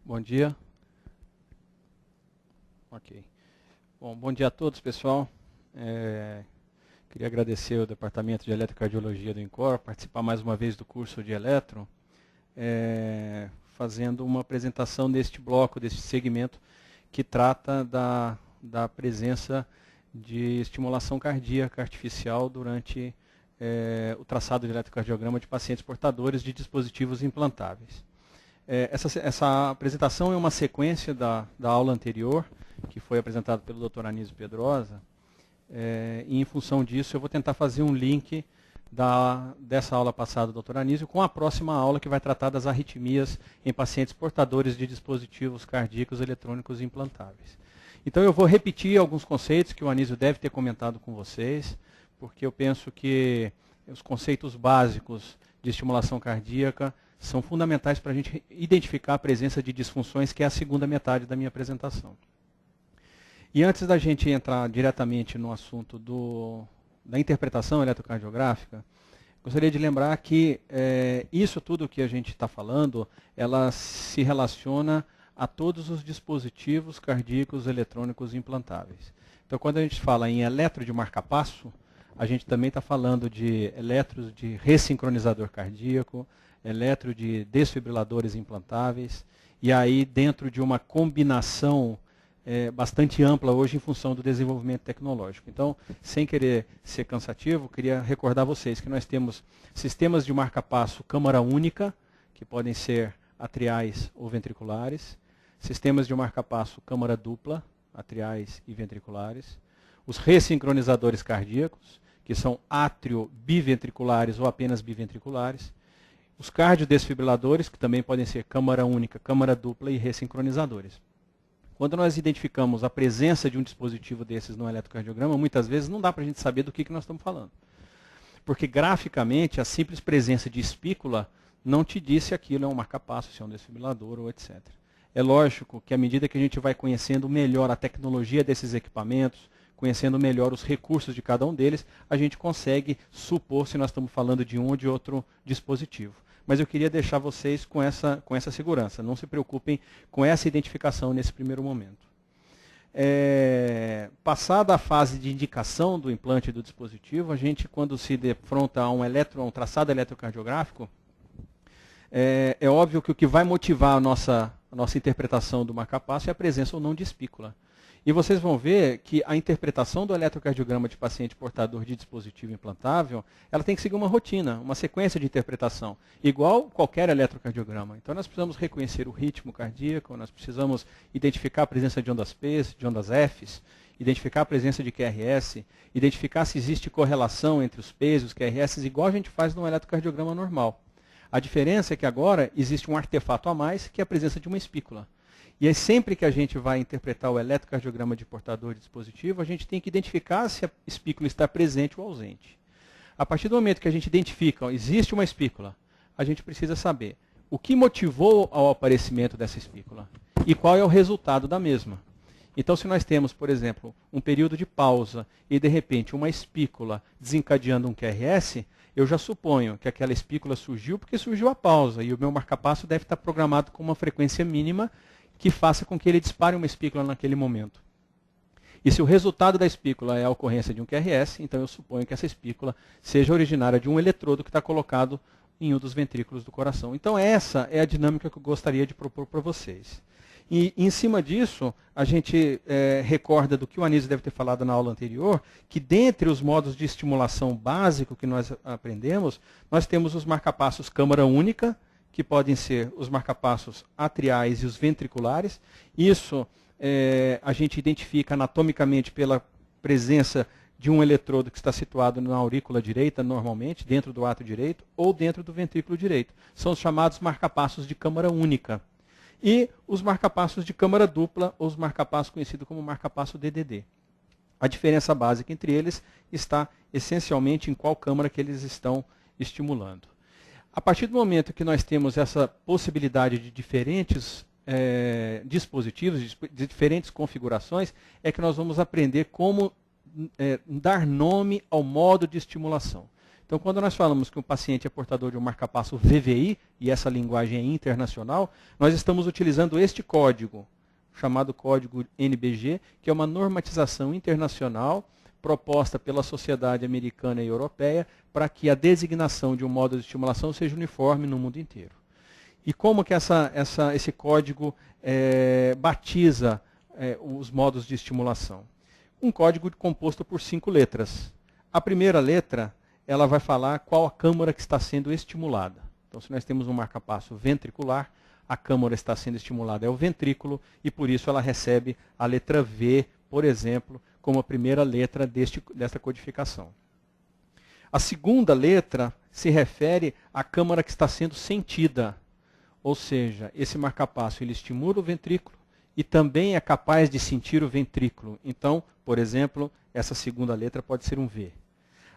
Bom dia. Ok. Bom dia a todos, pessoal. Queria agradecer ao Departamento de Eletrocardiologia do INCOR, participar mais uma vez do curso de Eletro, fazendo uma apresentação deste bloco, deste segmento, que trata da presença de estimulação cardíaca artificial durante o traçado de eletrocardiograma de pacientes portadores de dispositivos implantáveis. Essa apresentação é uma sequência da aula anterior, que foi apresentada pelo Dr. Anísio Pedrosa, e em função disso eu vou tentar fazer um link dessa aula passada do Dr. Anísio com a próxima aula, que vai tratar das arritmias em pacientes portadores de dispositivos cardíacos eletrônicos implantáveis. Então eu vou repetir alguns conceitos que o Anísio deve ter comentado com vocês, porque eu penso que os conceitos básicos de estimulação cardíaca são fundamentais para a gente identificar a presença de disfunções, que é a segunda metade da minha apresentação. E antes da gente entrar diretamente no assunto da interpretação eletrocardiográfica, gostaria de lembrar que isso tudo que a gente está falando, ela se relaciona a todos os dispositivos cardíacos eletrônicos implantáveis. Então, quando a gente fala em eletro de marcapasso, a gente também está falando de eletros de ressincronizador cardíaco, eletro de desfibriladores implantáveis, e aí dentro de uma combinação bastante ampla hoje em função do desenvolvimento tecnológico. Então, sem querer ser cansativo, queria recordar vocês que nós temos sistemas de marcapasso câmara única, que podem ser atriais ou ventriculares, sistemas de marcapasso câmara dupla, atriais e ventriculares, os ressincronizadores cardíacos, que são átrio biventriculares ou apenas biventriculares, os cardiodesfibriladores, que também podem ser câmara única, câmara dupla e ressincronizadores. Quando nós identificamos a presença de um dispositivo desses no eletrocardiograma, muitas vezes não dá para a gente saber do que nós estamos falando. Porque graficamente, a simples presença de espícula não te diz se aquilo é um marcapasso, se é um desfibrilador ou etc. É lógico que à medida que a gente vai conhecendo melhor a tecnologia desses equipamentos, conhecendo melhor os recursos de cada um deles, a gente consegue supor se nós estamos falando de um ou de outro dispositivo. Mas eu queria deixar vocês com essa segurança. Não se preocupem com essa identificação nesse primeiro momento. Passada a fase de indicação do implante do dispositivo, a gente, quando se defronta a um traçado eletrocardiográfico, é óbvio que o que vai motivar a nossa interpretação do marcapasso é a presença ou não de espícula. E vocês vão ver que a interpretação do eletrocardiograma de paciente portador de dispositivo implantável, ela tem que seguir uma rotina, uma sequência de interpretação, igual qualquer eletrocardiograma. Então nós precisamos reconhecer o ritmo cardíaco, nós precisamos identificar a presença de ondas P, de ondas F, identificar a presença de QRS, identificar se existe correlação entre os P's e os QRS, igual a gente faz no eletrocardiograma normal. A diferença é que agora existe um artefato a mais, que é a presença de uma espícula. E aí, sempre que a gente vai interpretar o eletrocardiograma de portador de dispositivo, a gente tem que identificar se a espícula está presente ou ausente. A partir do momento que a gente identifica, existe uma espícula, a gente precisa saber o que motivou ao aparecimento dessa espícula e qual é o resultado da mesma. Então, se nós temos, por exemplo, um período de pausa e, de repente, uma espícula desencadeando um QRS, eu já suponho que aquela espícula surgiu porque surgiu a pausa e o meu marcapasso deve estar programado com uma frequência mínima que faça com que ele dispare uma espícula naquele momento. E se o resultado da espícula é a ocorrência de um QRS, então eu suponho que essa espícula seja originária de um eletrodo que está colocado em um dos ventrículos do coração. Então essa é a dinâmica que eu gostaria de propor para vocês. E em cima disso, a gente recorda do que o Anísio deve ter falado na aula anterior, que dentre os modos de estimulação básico que nós aprendemos, nós temos os marcapassos câmara única, que podem ser os marcapassos atriais e os ventriculares. Isso a gente identifica anatomicamente pela presença de um eletrodo que está situado na aurícula direita, normalmente, dentro do átrio direito, ou dentro do ventrículo direito. São os chamados marcapassos de câmara única. E os marcapassos de câmara dupla, ou os marcapassos conhecidos como marcapasso DDD. A diferença básica entre eles está essencialmente em qual câmara que eles estão estimulando. A partir do momento que nós temos essa possibilidade de diferentes dispositivos, de diferentes configurações, é que nós vamos aprender como dar nome ao modo de estimulação. Então, quando nós falamos que um paciente é portador de um marcapasso VVI, e essa linguagem é internacional, nós estamos utilizando este código, chamado código NBG, que é uma normatização internacional proposta pela Sociedade Americana e Europeia para que a designação de um modo de estimulação seja uniforme no mundo inteiro. E como que esse código batiza os modos de estimulação? Um código composto por 5 letras. A primeira letra, ela vai falar qual a câmara que está sendo estimulada. Então, se nós temos um marcapasso ventricular, a câmara está sendo estimulada é o ventrículo, e por isso ela recebe a letra V, por exemplo, como a primeira letra desta codificação. A segunda letra se refere à câmara que está sendo sentida. Ou seja, esse marcapasso ele estimula o ventrículo e também é capaz de sentir o ventrículo. Então, por exemplo, essa segunda letra pode ser um V.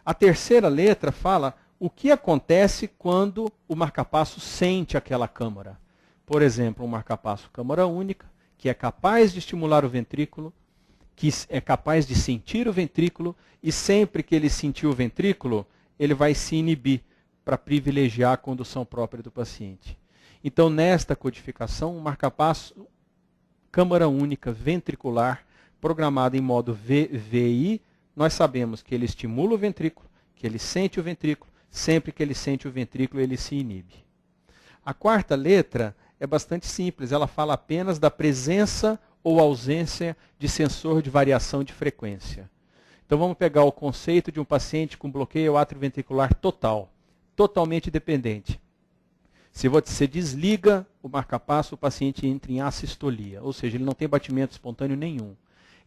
A terceira letra fala o que acontece quando o marcapasso sente aquela câmara. Por exemplo, um marcapasso câmara única, que é capaz de estimular o ventrículo, que é capaz de sentir o ventrículo, e sempre que ele sentir o ventrículo, ele vai se inibir para privilegiar a condução própria do paciente. Então, nesta codificação, um marcapasso câmara única ventricular, programado em modo VVI, nós sabemos que ele estimula o ventrículo, que ele sente o ventrículo, sempre que ele sente o ventrículo, ele se inibe. A quarta letra é bastante simples, ela fala apenas da presença ou ausência de sensor de variação de frequência. Então vamos pegar o conceito de um paciente com bloqueio atrioventricular total, totalmente dependente. Se você desliga o marcapasso, o paciente entra em assistolia, ou seja, ele não tem batimento espontâneo nenhum.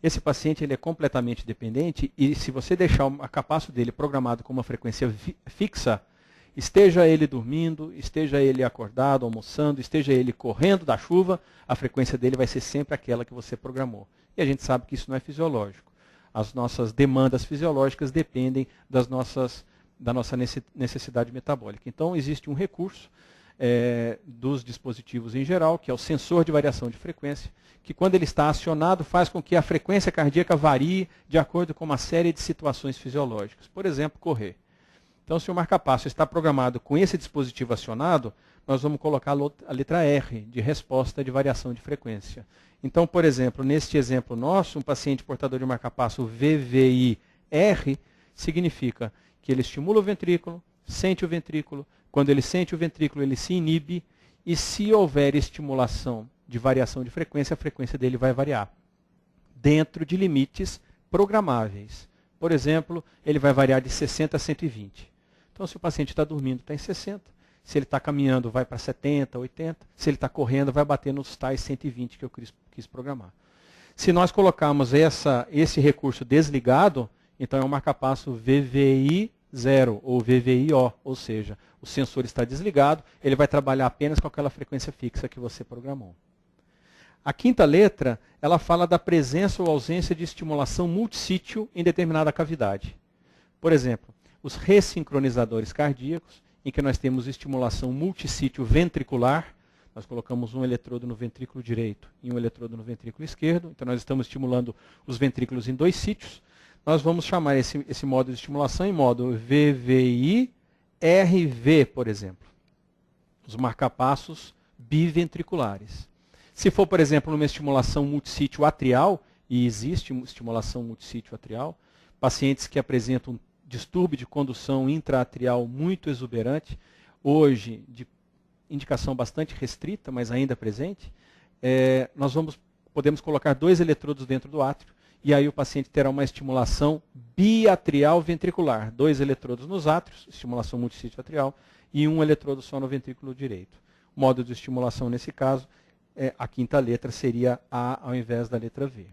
Esse paciente ele é completamente dependente e se você deixar o marcapasso dele programado com uma frequência fixa, esteja ele dormindo, esteja ele acordado, almoçando, esteja ele correndo da chuva, a frequência dele vai ser sempre aquela que você programou. E a gente sabe que isso não é fisiológico. As nossas demandas fisiológicas dependem da nossa necessidade metabólica. Então, existe um recurso dos dispositivos em geral, que é o sensor de variação de frequência, que quando ele está acionado faz com que a frequência cardíaca varie de acordo com uma série de situações fisiológicas. Por exemplo, correr. Então, se o marcapasso está programado com esse dispositivo acionado, nós vamos colocar a letra R, de resposta de variação de frequência. Então, por exemplo, neste exemplo nosso, um paciente portador de marcapasso VVI-R significa que ele estimula o ventrículo, sente o ventrículo, quando ele sente o ventrículo, ele se inibe, e se houver estimulação de variação de frequência, a frequência dele vai variar, dentro de limites programáveis. Por exemplo, ele vai variar de 60 a 120. Então, se o paciente está dormindo, está em 60. Se ele está caminhando, vai para 70, 80. Se ele está correndo, vai bater nos tais 120 que eu quis programar. Se nós colocarmos esse recurso desligado, então é um marcapasso VVI0 ou VVIO, ou seja, o sensor está desligado, ele vai trabalhar apenas com aquela frequência fixa que você programou. A quinta letra, ela fala da presença ou ausência de estimulação multissítio em determinada cavidade. Por exemplo, os ressincronizadores cardíacos, em que nós temos estimulação multissítio ventricular, nós colocamos um eletrodo no ventrículo direito e um eletrodo no ventrículo esquerdo, então nós estamos estimulando os ventrículos em 2 sítios. Nós vamos chamar esse modo de estimulação em modo VVI-RV, por exemplo. Os marcapassos biventriculares. Se for, por exemplo, numa estimulação multissítio atrial, e existe estimulação multissítio atrial, pacientes que apresentam distúrbio de condução intraatrial muito exuberante, hoje de indicação bastante restrita, mas ainda presente, nós podemos colocar 2 eletrodos dentro do átrio, e aí o paciente terá uma estimulação biatrial ventricular. 2 eletrodos nos átrios, estimulação multissítio atrial, e um eletrodo só no ventrículo direito. O modo de estimulação nesse caso, a quinta letra seria A ao invés da letra V.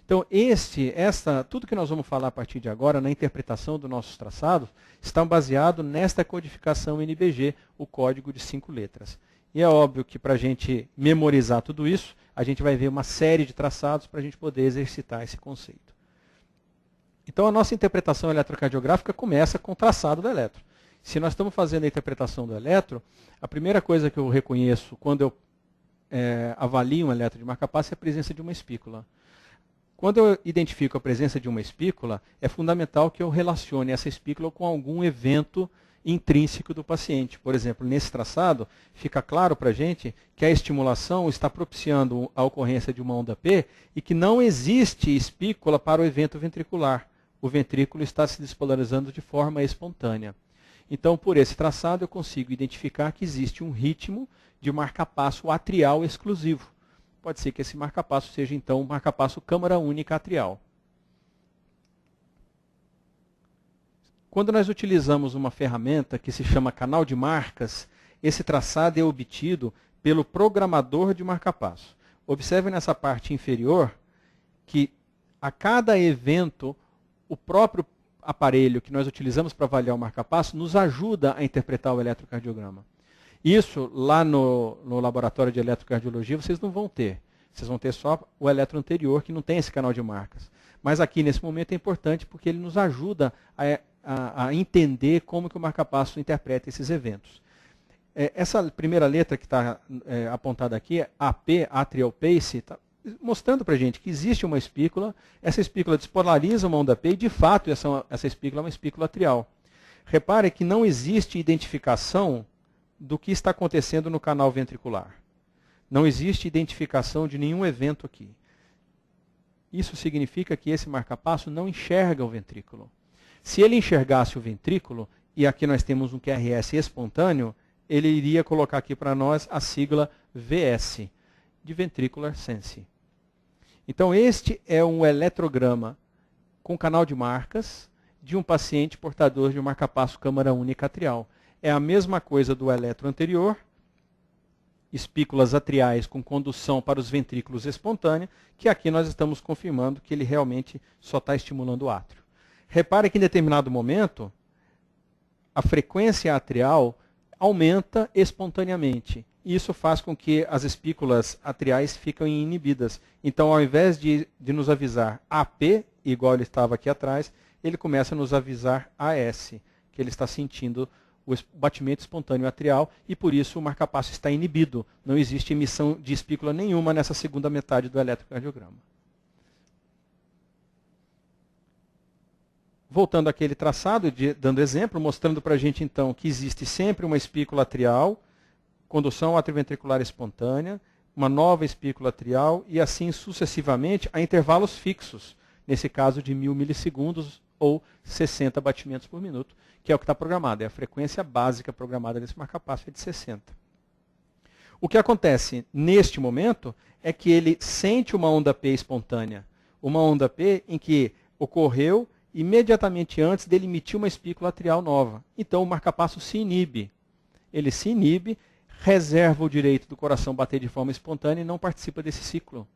Então, tudo que nós vamos falar a partir de agora, na interpretação dos nossos traçados, está baseado nesta codificação NBG, o código de 5 letras. E é óbvio que para a gente memorizar tudo isso, a gente vai ver uma série de traçados para a gente poder exercitar esse conceito. Então, a nossa interpretação eletrocardiográfica começa com o traçado do eletro. Se nós estamos fazendo a interpretação do eletro, a primeira coisa que eu reconheço quando eu avalio um eletro de marcapasso é a presença de uma espícula. Quando eu identifico a presença de uma espícula, é fundamental que eu relacione essa espícula com algum evento intrínseco do paciente. Por exemplo, nesse traçado, fica claro para a gente que a estimulação está propiciando a ocorrência de uma onda P e que não existe espícula para o evento ventricular. O ventrículo está se despolarizando de forma espontânea. Então, por esse traçado, eu consigo identificar que existe um ritmo de marcapasso atrial exclusivo. Pode ser que esse marcapasso seja, então, um marcapasso câmara única atrial. Quando nós utilizamos uma ferramenta que se chama canal de marcas, esse traçado é obtido pelo programador de marcapasso. Observe nessa parte inferior que a cada evento, o próprio aparelho que nós utilizamos para avaliar o marcapasso nos ajuda a interpretar o eletrocardiograma. Isso, lá no laboratório de eletrocardiologia, vocês não vão ter. Vocês vão ter só o eletro anterior, que não tem esse canal de marcas. Mas aqui, nesse momento, é importante porque ele nos ajuda a entender como que o marcapasso interpreta esses eventos. Essa primeira letra que está apontada aqui, AP, Atrial Pace, está mostrando para a gente que existe uma espícula, essa espícula despolariza uma onda P e, de fato, essa espícula é uma espícula atrial. Repare que não existe identificação do que está acontecendo no canal ventricular. Não existe identificação de nenhum evento aqui. Isso significa que esse marcapasso não enxerga o ventrículo. Se ele enxergasse o ventrículo, e aqui nós temos um QRS espontâneo, ele iria colocar aqui para nós a sigla VS, de Ventricular Sense. Então, este é um eletrograma com canal de marcas de um paciente portador de um marcapasso câmara única atrial. É a mesma coisa do eletro anterior, espículas atriais com condução para os ventrículos espontânea, que aqui nós estamos confirmando que ele realmente só está estimulando o átrio. Repare que em determinado momento, a frequência atrial aumenta espontaneamente. Isso faz com que as espículas atriais fiquem inibidas. Então, ao invés de nos avisar AP, igual ele estava aqui atrás, ele começa a nos avisar AS, que ele está sentindo o batimento espontâneo atrial e, por isso, o marcapasso está inibido. Não existe emissão de espícula nenhuma nessa segunda metade do eletrocardiograma. Voltando àquele traçado, dando exemplo, mostrando para a gente, então, que existe sempre uma espícula atrial, condução atrioventricular espontânea, uma nova espícula atrial e assim sucessivamente a intervalos fixos, nesse caso de 1000 milissegundos ou 60 batimentos por minuto, que é o que está programado, é a frequência básica programada desse marcapasso, é de 60. O que acontece neste momento é que ele sente uma onda P espontânea, uma onda P em que ocorreu imediatamente antes dele emitir uma espícula atrial nova. Então o marcapasso se inibe. Ele se inibe, reserva o direito do coração bater de forma espontânea e não participa desse ciclo.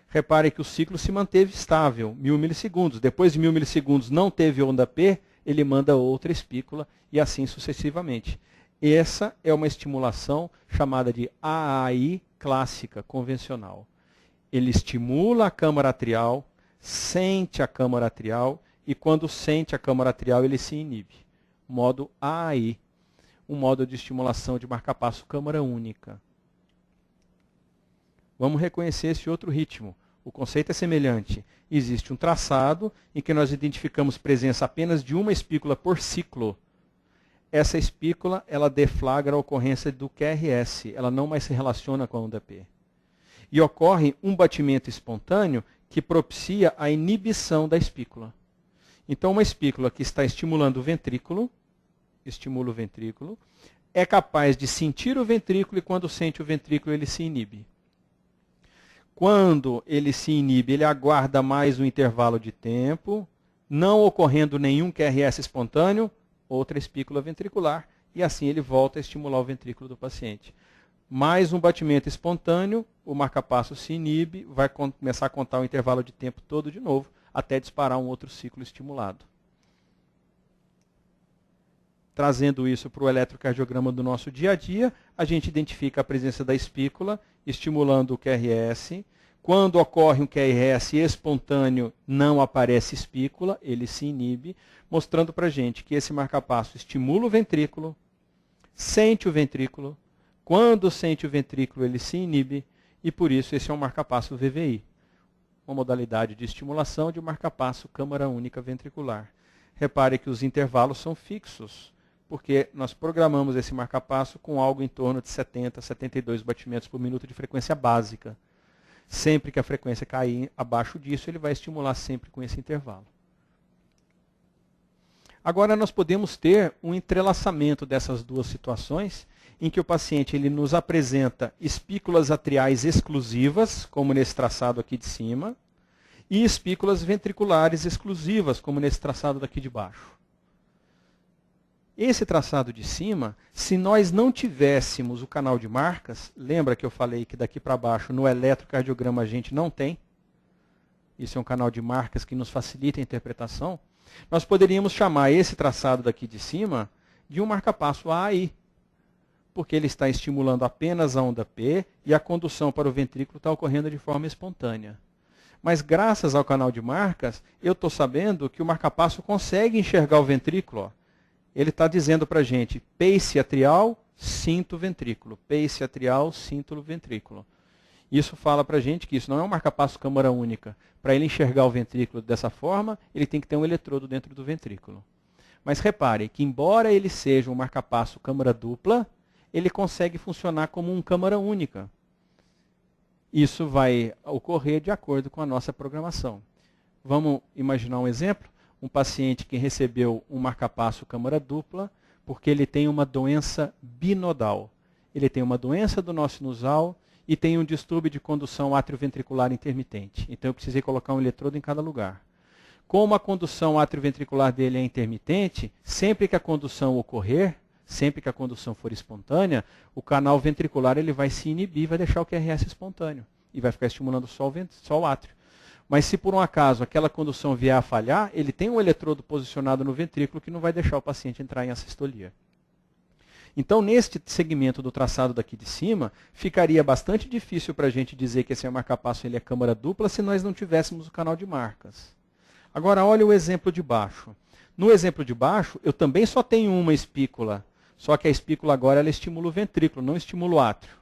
Repare que o ciclo se manteve estável, 1000 milissegundos. Depois de 1000 milissegundos não teve onda P, ele manda outra espícula e assim sucessivamente. Essa é uma estimulação chamada de AAI clássica, convencional. Ele estimula a câmara atrial, sente a câmara atrial e quando sente a câmara atrial ele se inibe. Modo AAI, um modo de estimulação de marcapasso câmara única. Vamos reconhecer esse outro ritmo. O conceito é semelhante. Existe um traçado em que nós identificamos presença apenas de uma espícula por ciclo. Essa espícula, ela deflagra a ocorrência do QRS. Ela não mais se relaciona com a onda P. E ocorre um batimento espontâneo que propicia a inibição da espícula. Então, uma espícula que está estimulando o ventrículo, estimula o ventrículo, é capaz de sentir o ventrículo e quando sente o ventrículo ele se inibe. Quando ele se inibe, ele aguarda mais um intervalo de tempo, não ocorrendo nenhum QRS espontâneo, outra espícula ventricular, e assim ele volta a estimular o ventrículo do paciente. Mais um batimento espontâneo, o marcapasso se inibe, vai começar a contar o intervalo de tempo todo de novo, até disparar um outro ciclo estimulado. Trazendo isso para o eletrocardiograma do nosso dia a dia, a gente identifica a presença da espícula, estimulando o QRS. Quando ocorre um QRS espontâneo, não aparece espícula, ele se inibe, mostrando para a gente que esse marcapasso estimula o ventrículo, sente o ventrículo, quando sente o ventrículo ele se inibe, e por isso esse é um marcapasso VVI, uma modalidade de estimulação de marcapasso câmara única ventricular. Repare que os intervalos são fixos, porque nós programamos esse marcapasso com algo em torno de 70, 72 batimentos por minuto de frequência básica. Sempre que a frequência cair abaixo disso, ele vai estimular sempre com esse intervalo. Agora nós podemos ter um entrelaçamento dessas duas situações, em que o paciente ele nos apresenta espículas atriais exclusivas, como nesse traçado aqui de cima, e espículas ventriculares exclusivas, como nesse traçado daqui de baixo. Esse traçado de cima, se nós não tivéssemos o canal de marcas, lembra que eu falei que daqui para baixo no eletrocardiograma a gente não tem? Isso é um canal de marcas que nos facilita a interpretação. Nós poderíamos chamar esse traçado daqui de cima de um marcapasso AI, porque ele está estimulando apenas a onda P e a condução para o ventrículo está ocorrendo de forma espontânea. Mas graças ao canal de marcas, eu estou sabendo que o marcapasso consegue enxergar o ventrículo. Ó. Ele está dizendo para a gente, pace atrial, cinto ventrículo. Pace atrial, cinto ventrículo. Isso fala para a gente que isso não é um marcapasso câmara única. Para ele enxergar o ventrículo dessa forma, ele tem que ter um eletrodo dentro do ventrículo. Mas repare que, embora ele seja um marcapasso câmara dupla, ele consegue funcionar como um câmara única. Isso vai ocorrer de acordo com a nossa programação. Vamos imaginar um exemplo? Um paciente que recebeu um marcapasso câmara dupla porque ele tem uma doença binodal. Ele tem uma doença do nó sinusal e tem um distúrbio de condução atrioventricular intermitente. Então eu precisei colocar um eletrodo em cada lugar. Como a condução atrioventricular dele é intermitente, sempre que a condução ocorrer, sempre que a condução for espontânea, o canal ventricular ele vai se inibir, vai deixar o QRS espontâneo e vai ficar estimulando só o átrio. Mas se por um acaso aquela condução vier a falhar, ele tem um eletrodo posicionado no ventrículo que não vai deixar o paciente entrar em assistolia. Então, neste segmento do traçado daqui de cima, ficaria bastante difícil para a gente dizer que esse marcapasso ele é câmara dupla se nós não tivéssemos o canal de marcas. Agora, olha o exemplo de baixo. No exemplo de baixo, eu também só tenho uma espícula, só que a espícula agora ela estimula o ventrículo, não estimula o átrio.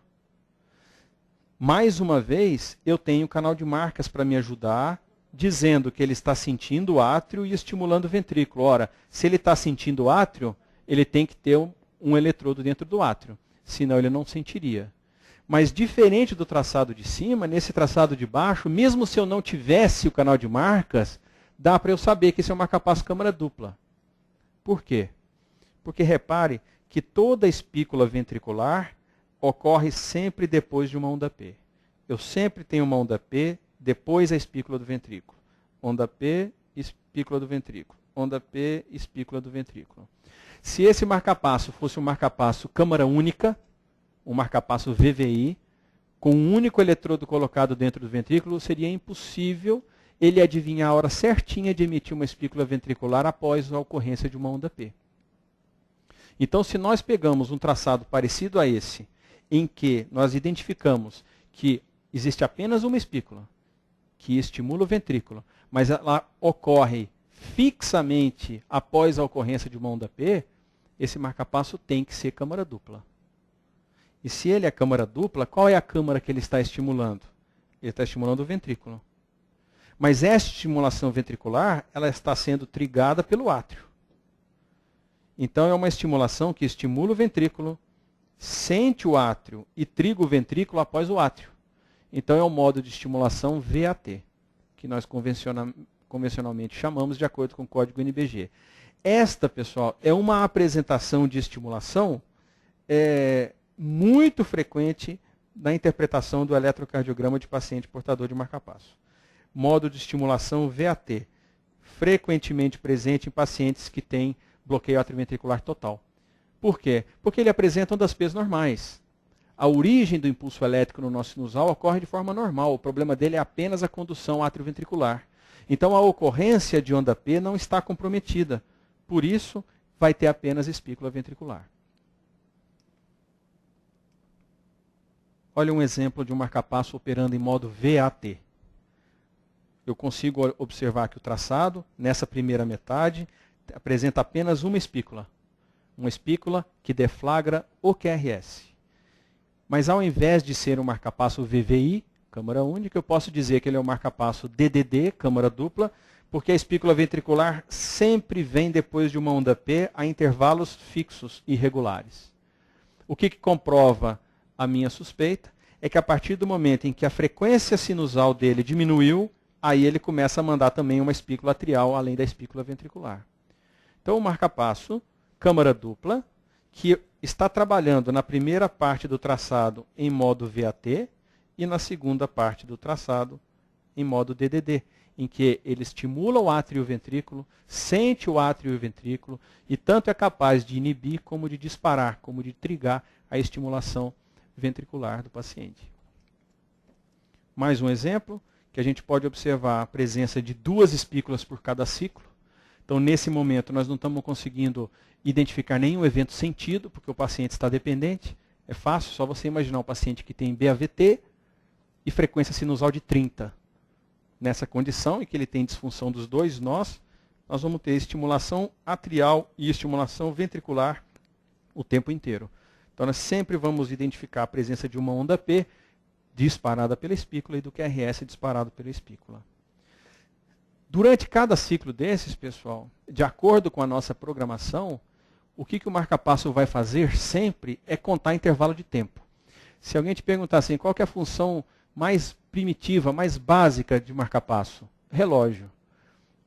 Mais uma vez, eu tenho o canal de marcas para me ajudar, dizendo que ele está sentindo o átrio e estimulando o ventrículo. Ora, se ele está sentindo o átrio, ele tem que ter um eletrodo dentro do átrio, senão ele não sentiria. Mas diferente do traçado de cima, nesse traçado de baixo, mesmo se eu não tivesse o canal de marcas, dá para eu saber que esse é um marcapasso câmara dupla. Por quê? Porque repare que toda espícula ventricular ocorre sempre depois de uma onda P. Eu sempre tenho uma onda P depois da espícula do ventrículo. Onda P, espícula do ventrículo. Onda P, espícula do ventrículo. Se esse marcapasso fosse um marcapasso câmara única, um marcapasso VVI, com um único eletrodo colocado dentro do ventrículo, seria impossível ele adivinhar a hora certinha de emitir uma espícula ventricular após a ocorrência de uma onda P. Então, se nós pegamos um traçado parecido a esse, em que nós identificamos que existe apenas uma espícula que estimula o ventrículo, mas ela ocorre fixamente após a ocorrência de uma onda P, esse marcapasso tem que ser câmara dupla. E se ele é câmara dupla, qual é a câmara que ele está estimulando? Ele está estimulando o ventrículo. Mas essa estimulação ventricular, ela está sendo trigada pelo átrio. Então é uma estimulação que estimula o ventrículo, sente o átrio e triga o ventrículo após o átrio. Então é um modo de estimulação VAT, que nós convencionalmente chamamos de acordo com o código NBG. Esta, pessoal, é uma apresentação de estimulação muito frequente na interpretação do eletrocardiograma de paciente portador de marcapasso. Modo de estimulação VAT, frequentemente presente em pacientes que têm bloqueio atrioventricular total. Por quê? Porque ele apresenta ondas P normais. A origem do impulso elétrico no nó sinusal ocorre de forma normal. O problema dele é apenas a condução atrioventricular. Então, a ocorrência de onda P não está comprometida. Por isso, vai ter apenas espícula ventricular. Olha um exemplo de um marcapasso operando em modo VAT. Eu consigo observar que o traçado, nessa primeira metade, apresenta apenas uma espícula. Uma espícula que deflagra o QRS. Mas ao invés de ser um marcapasso VVI, câmara única. Eu posso dizer que ele é o marca-passo DDD, câmara dupla, porque a espícula ventricular sempre vem depois de uma onda P a intervalos fixos e regulares. O que comprova a minha suspeita é que a partir do momento em que a frequência sinusal dele diminuiu, aí ele começa a mandar também uma espícula atrial, além da espícula ventricular. Então, o marca-passo, câmara dupla, que está trabalhando na primeira parte do traçado em modo VAT e na segunda parte do traçado em modo DDD, em que ele estimula o átrio e o ventrículo, sente o átrio e o ventrículo, e tanto é capaz de inibir como de disparar, como de trigar a estimulação ventricular do paciente. Mais um exemplo, que a gente pode observar a presença de 2 espículas por cada ciclo. Então, nesse momento, nós não estamos conseguindo identificar nenhum evento sentido, porque o paciente está dependente. É fácil, só você imaginar um paciente que tem BAVT e frequência sinusal de 30. Nessa condição, em que ele tem disfunção dos 2 nós vamos ter estimulação atrial e estimulação ventricular o tempo inteiro. Então, nós sempre vamos identificar a presença de uma onda P disparada pela espícula e do QRS disparado pela espícula. Durante cada ciclo desses, pessoal, de acordo com a nossa programação, o que o marca-passo vai fazer sempre é contar intervalo de tempo. Se alguém te perguntar assim, qual que é a função mais primitiva, mais básica de marca-passo? Relógio.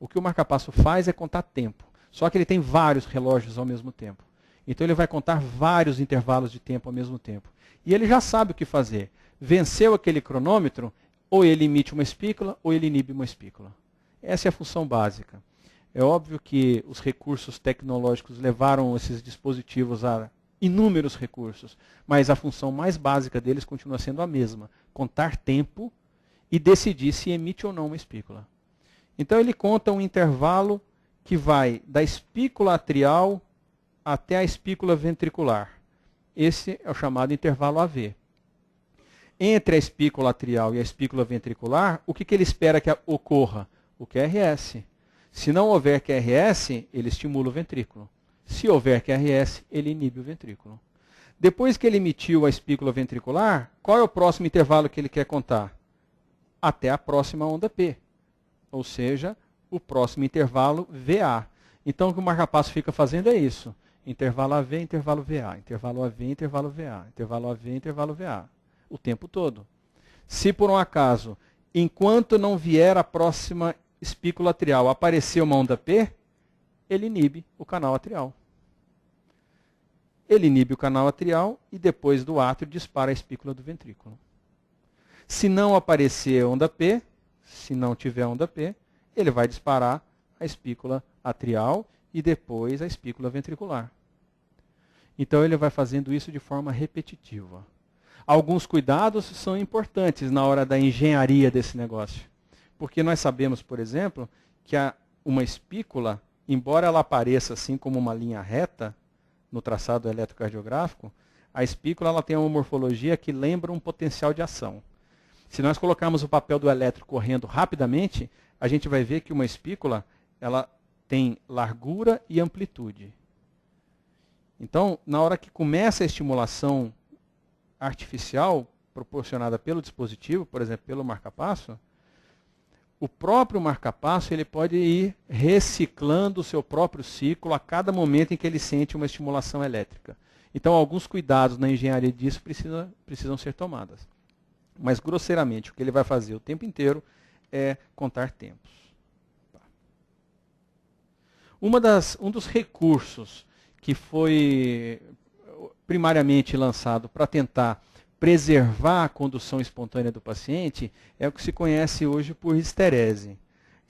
O que o marca-passo faz é contar tempo. Só que ele tem vários relógios ao mesmo tempo. Então ele vai contar vários intervalos de tempo ao mesmo tempo. E ele já sabe o que fazer. Venceu aquele cronômetro, ou ele emite uma espícula, ou ele inibe uma espícula. Essa é a função básica. É óbvio que os recursos tecnológicos levaram esses dispositivos a inúmeros recursos, mas a função mais básica deles continua sendo a mesma: contar tempo e decidir se emite ou não uma espícula. Então ele conta um intervalo que vai da espícula atrial até a espícula ventricular. Esse é o chamado intervalo AV. Entre a espícula atrial e a espícula ventricular, o que ele espera que ocorra? O QRS. Se não houver QRS, ele estimula o ventrículo. Se houver QRS, ele inibe o ventrículo. Depois que ele emitiu a espícula ventricular, qual é o próximo intervalo que ele quer contar? Até a próxima onda P. Ou seja, o próximo intervalo VA. Então, o que o marca-passo fica fazendo é isso. Intervalo AV, intervalo VA. Intervalo AV, intervalo VA. Intervalo AV, intervalo VA. O tempo todo. Se por um acaso, enquanto não vier a próxima espícula atrial, aparecer uma onda P, ele inibe o canal atrial. Ele inibe o canal atrial e depois do átrio dispara a espícula do ventrículo. Se não aparecer onda P, se não tiver onda P, ele vai disparar a espícula atrial e depois a espícula ventricular. Então ele vai fazendo isso de forma repetitiva. Alguns cuidados são importantes na hora da engenharia desse negócio. Porque nós sabemos, por exemplo, que uma espícula, embora ela apareça assim como uma linha reta no traçado eletrocardiográfico, a espícula ela tem uma morfologia que lembra um potencial de ação. Se nós colocarmos o papel do elétron correndo rapidamente, a gente vai ver que uma espícula ela tem largura e amplitude. Então, na hora que começa a estimulação artificial proporcionada pelo dispositivo, por exemplo, pelo marca-passo, o próprio marca-passo ele pode ir reciclando o seu próprio ciclo a cada momento em que ele sente uma estimulação elétrica. Então, alguns cuidados na engenharia disso precisam ser tomados. Mas, grosseiramente, o que ele vai fazer o tempo inteiro é contar tempos. Um dos recursos que foi primariamente lançado para tentar preservar a condução espontânea do paciente é o que se conhece hoje por histerese.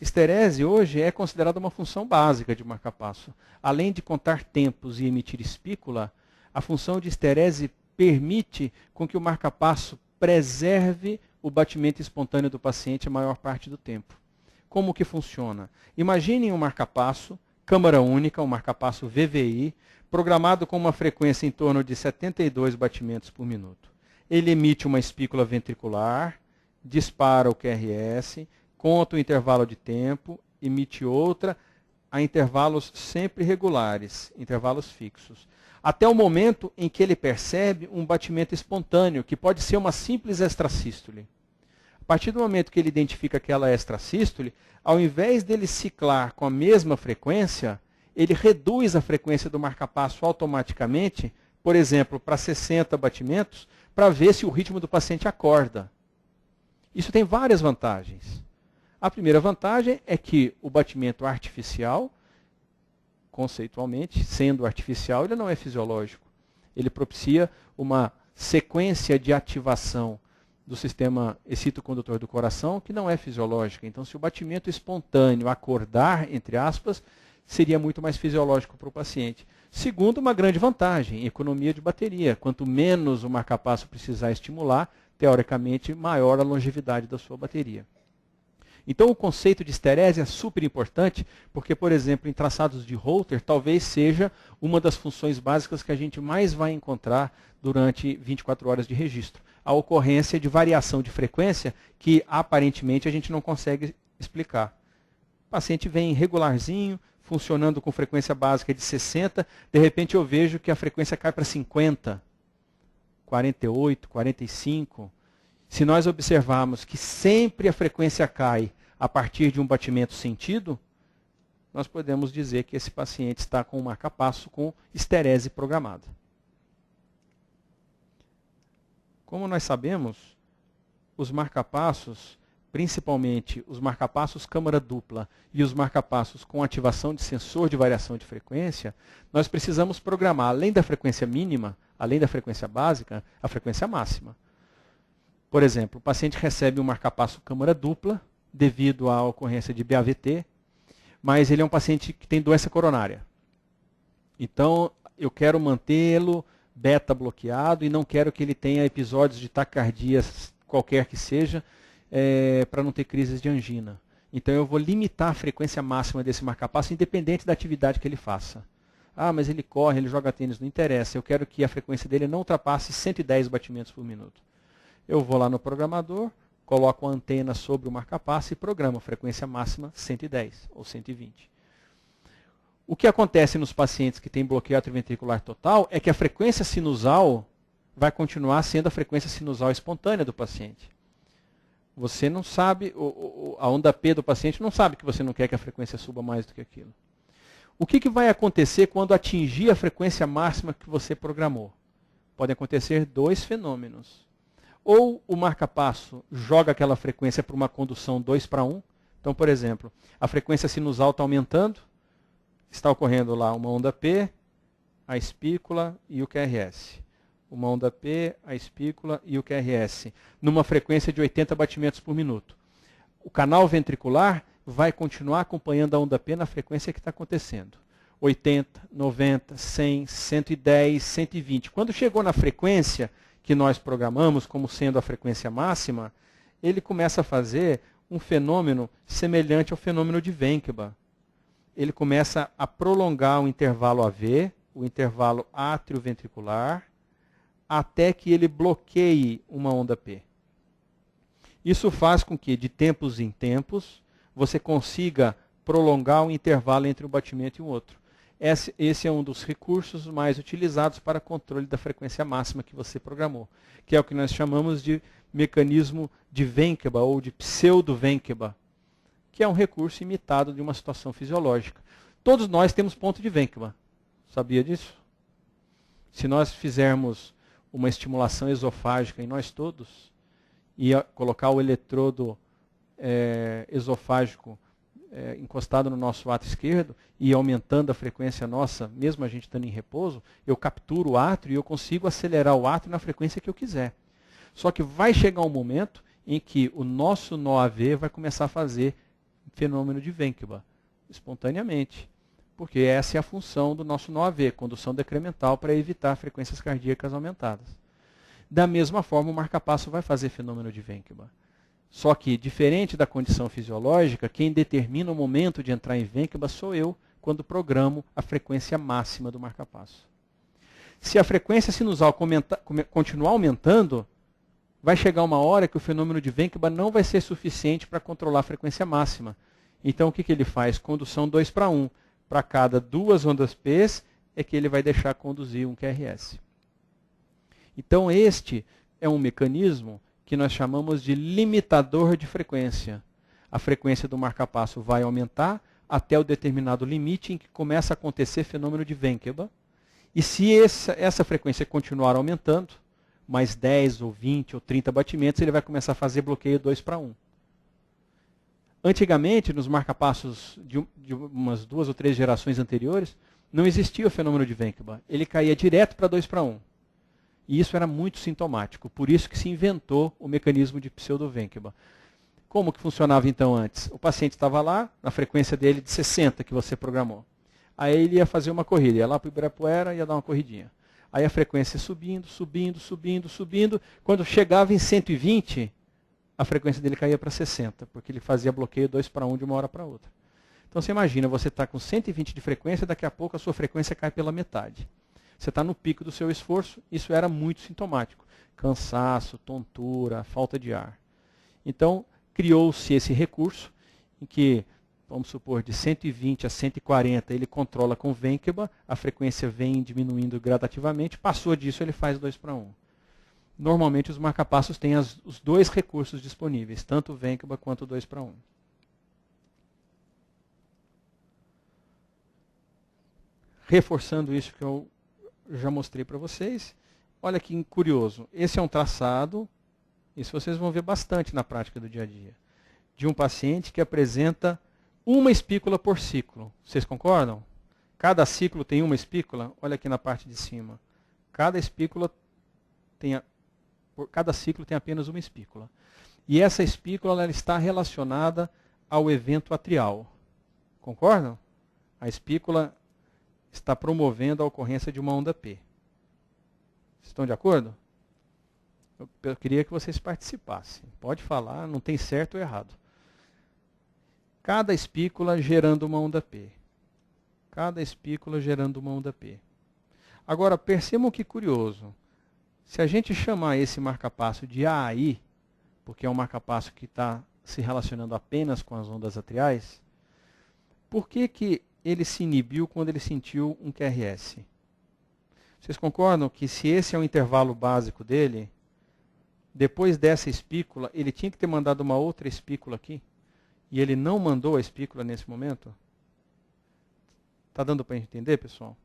Histerese hoje é considerada uma função básica de marca-passo. Além de contar tempos e emitir espícula, a função de histerese permite com que o marca-passo preserve o batimento espontâneo do paciente a maior parte do tempo. Como que funciona? Imaginem um marca-passo, câmara única, um marca-passo VVI, programado com uma frequência em torno de 72 batimentos por minuto. Ele emite uma espícula ventricular, dispara o QRS, conta o intervalo de tempo, emite outra, a intervalos sempre regulares, intervalos fixos. Até o momento em que ele percebe um batimento espontâneo, que pode ser uma simples extrasístole. partir do momento que ele identifica aquela extrasístole, ao invés dele ciclar com a mesma frequência, ele reduz a frequência do marcapasso automaticamente, por exemplo, para 60 batimentos, para ver se o ritmo do paciente acorda. Isso tem várias vantagens. A primeira vantagem é que o batimento artificial, conceitualmente, sendo artificial, ele não é fisiológico. Ele propicia uma sequência de ativação do sistema excitocondutor do coração que não é fisiológica. Então, se o batimento espontâneo acordar, entre aspas, seria muito mais fisiológico para o paciente. Segundo, uma grande vantagem, economia de bateria. Quanto menos o marcapasso precisar estimular, teoricamente, maior a longevidade da sua bateria. Então, o conceito de esterésia é super importante, porque, por exemplo, em traçados de Holter, talvez seja uma das funções básicas que a gente mais vai encontrar durante 24 horas de registro. A ocorrência de variação de frequência que, aparentemente, a gente não consegue explicar. O paciente vem regularzinho, funcionando com frequência básica de 60, de repente eu vejo que a frequência cai para 50, 48, 45. Se nós observarmos que sempre a frequência cai a partir de um batimento sentido, nós podemos dizer que esse paciente está com um marcapasso com esterese programada. Como nós sabemos, os marcapassos, principalmente os marcapassos câmara dupla e os marcapassos com ativação de sensor de variação de frequência, nós precisamos programar, além da frequência mínima, além da frequência básica, a frequência máxima. Por exemplo, o paciente recebe um marcapasso câmara dupla devido à ocorrência de BAVT, mas ele é um paciente que tem doença coronária. Então, eu quero mantê-lo beta bloqueado e não quero que ele tenha episódios de taquicardia, qualquer que seja, para não ter crises de angina. Então, eu vou limitar a frequência máxima desse marcapasso, independente da atividade que ele faça. Ah, mas ele corre, ele joga tênis, não interessa. Eu quero que a frequência dele não ultrapasse 110 batimentos por minuto. Eu vou lá no programador, coloco a antena sobre o marcapasso e programo a frequência máxima 110 ou 120. O que acontece nos pacientes que têm bloqueio atrioventricular total é que a frequência sinusal vai continuar sendo a frequência sinusal espontânea do paciente. Você não sabe, a onda P do paciente não sabe que você não quer que a frequência suba mais do que aquilo. O que vai acontecer quando atingir a frequência máxima que você programou? Podem acontecer dois fenômenos. Ou o marcapasso joga aquela frequência para uma condução 2:1. Então, por exemplo, a frequência sinusal está aumentando, está ocorrendo lá uma onda P, a espícula e o QRS. Uma onda P, a espícula e o QRS, numa frequência de 80 batimentos por minuto. O canal ventricular vai continuar acompanhando a onda P na frequência que está acontecendo. 80, 90, 100, 110, 120. Quando chegou na frequência que nós programamos como sendo a frequência máxima, ele começa a fazer um fenômeno semelhante ao fenômeno de Wenkeba. Ele começa a prolongar o intervalo AV, o intervalo atrioventricular, até que ele bloqueie uma onda P. Isso faz com que, de tempos em tempos, você consiga prolongar o intervalo entre um batimento e o outro. Esse é um dos recursos mais utilizados para controle da frequência máxima que você programou, que é o que nós chamamos de mecanismo de Wenkeba ou de pseudo-Wenkeba, que é um recurso imitado de uma situação fisiológica. Todos nós temos ponto de Wenkeba. Sabia disso? Se nós fizermos uma estimulação esofágica em nós todos e colocar o eletrodo esofágico encostado no nosso átrio esquerdo e aumentando a frequência nossa, mesmo a gente estando em repouso, eu capturo o átrio e eu consigo acelerar o átrio na frequência que eu quiser. Só que vai chegar um momento em que o nosso nó AV vai começar a fazer fenômeno de Wenkeba, espontaneamente. Porque essa é a função do nosso nó AV, condução decremental para evitar frequências cardíacas aumentadas. Da mesma forma, o marcapasso vai fazer fenômeno de Wenkeba. Só que, diferente da condição fisiológica, quem determina o momento de entrar em Wenkeba sou eu, quando programo a frequência máxima do marcapasso. Se a frequência sinusal continuar aumentando, vai chegar uma hora que o fenômeno de Wenkeba não vai ser suficiente para controlar a frequência máxima. Então, o que ele faz? Condução 2:1. Para cada 2 ondas P é que ele vai deixar conduzir um QRS. Então, este é um mecanismo que nós chamamos de limitador de frequência. A frequência do marca-passo vai aumentar até o determinado limite em que começa a acontecer fenômeno de Ventquelba. E se essa frequência continuar aumentando, mais 10 ou 20 ou 30 batimentos, ele vai começar a fazer bloqueio 2:1. Antigamente, nos marca-passos de umas 2 ou 3 gerações anteriores, não existia o fenômeno de Ventquelba. Ele caía direto para 2:1. E isso era muito sintomático. Por isso que se inventou o mecanismo de pseudo-Ventquelba. Como que funcionava então antes? O paciente estava lá, na frequência dele de 60 que você programou. Aí ele ia fazer uma corrida, ia lá para o Ibirapuera e ia dar uma corridinha. Aí a frequência subindo, subindo, subindo, subindo. Quando chegava em 120, a frequência dele caía para 60, porque ele fazia bloqueio 2:1 de uma hora para outra. Então você imagina, você está com 120 de frequência, daqui a pouco a sua frequência cai pela metade. Você está no pico do seu esforço, isso era muito sintomático. Cansaço, tontura, falta de ar. Então, criou-se esse recurso, em que, vamos supor, de 120 a 140 ele controla com Ventquelba, a frequência vem diminuindo gradativamente, passou disso ele faz 2:1. Normalmente os marcapassos têm os dois recursos disponíveis, tanto o Ventquelba quanto o 2:1. Reforçando isso que eu já mostrei para vocês, olha que curioso, esse é um traçado, isso vocês vão ver bastante na prática do dia a dia, de um paciente que apresenta uma espícula por ciclo. Vocês concordam? Cada ciclo tem uma espícula, olha aqui na parte de cima. Cada ciclo tem apenas uma espícula. E essa espícula ela está relacionada ao evento atrial. Concordam? A espícula está promovendo a ocorrência de uma onda P. Estão de acordo? Eu queria que vocês participassem. Pode falar, não tem certo ou errado. Cada espícula gerando uma onda P. Cada espícula gerando uma onda P. Agora, percebam que curioso. Se a gente chamar esse marca-passo de AI, porque é um marca-passo que está se relacionando apenas com as ondas atriais, por que ele se inibiu quando ele sentiu um QRS? Vocês concordam que se esse é o intervalo básico dele, depois dessa espícula, ele tinha que ter mandado uma outra espícula aqui? E ele não mandou a espícula nesse momento? Está dando para entender, pessoal?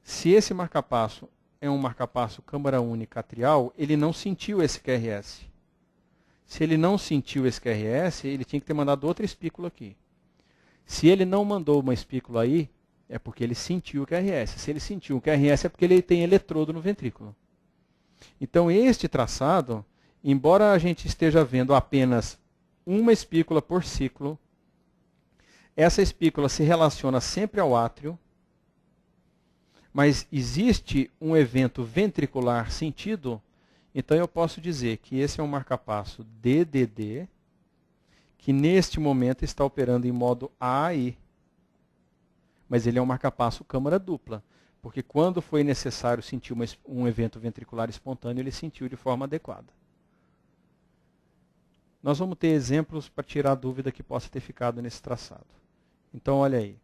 Se esse marca-passo é um marca-passo câmara única atrial, ele não sentiu esse QRS. Se ele não sentiu esse QRS, ele tinha que ter mandado outra espícula aqui. Se ele não mandou uma espícula aí, é porque ele sentiu o QRS. Se ele sentiu o QRS, é porque ele tem eletrodo no ventrículo. Então, este traçado, embora a gente esteja vendo apenas uma espícula por ciclo, essa espícula se relaciona sempre ao átrio, mas existe um evento ventricular sentido, então eu posso dizer que esse é um marca-passo DDD, que neste momento está operando em modo AI, mas ele é um marca-passo câmara dupla, porque quando foi necessário sentir um evento ventricular espontâneo, ele sentiu de forma adequada. Nós vamos ter exemplos para tirar a dúvida que possa ter ficado nesse traçado. Então, olha aí.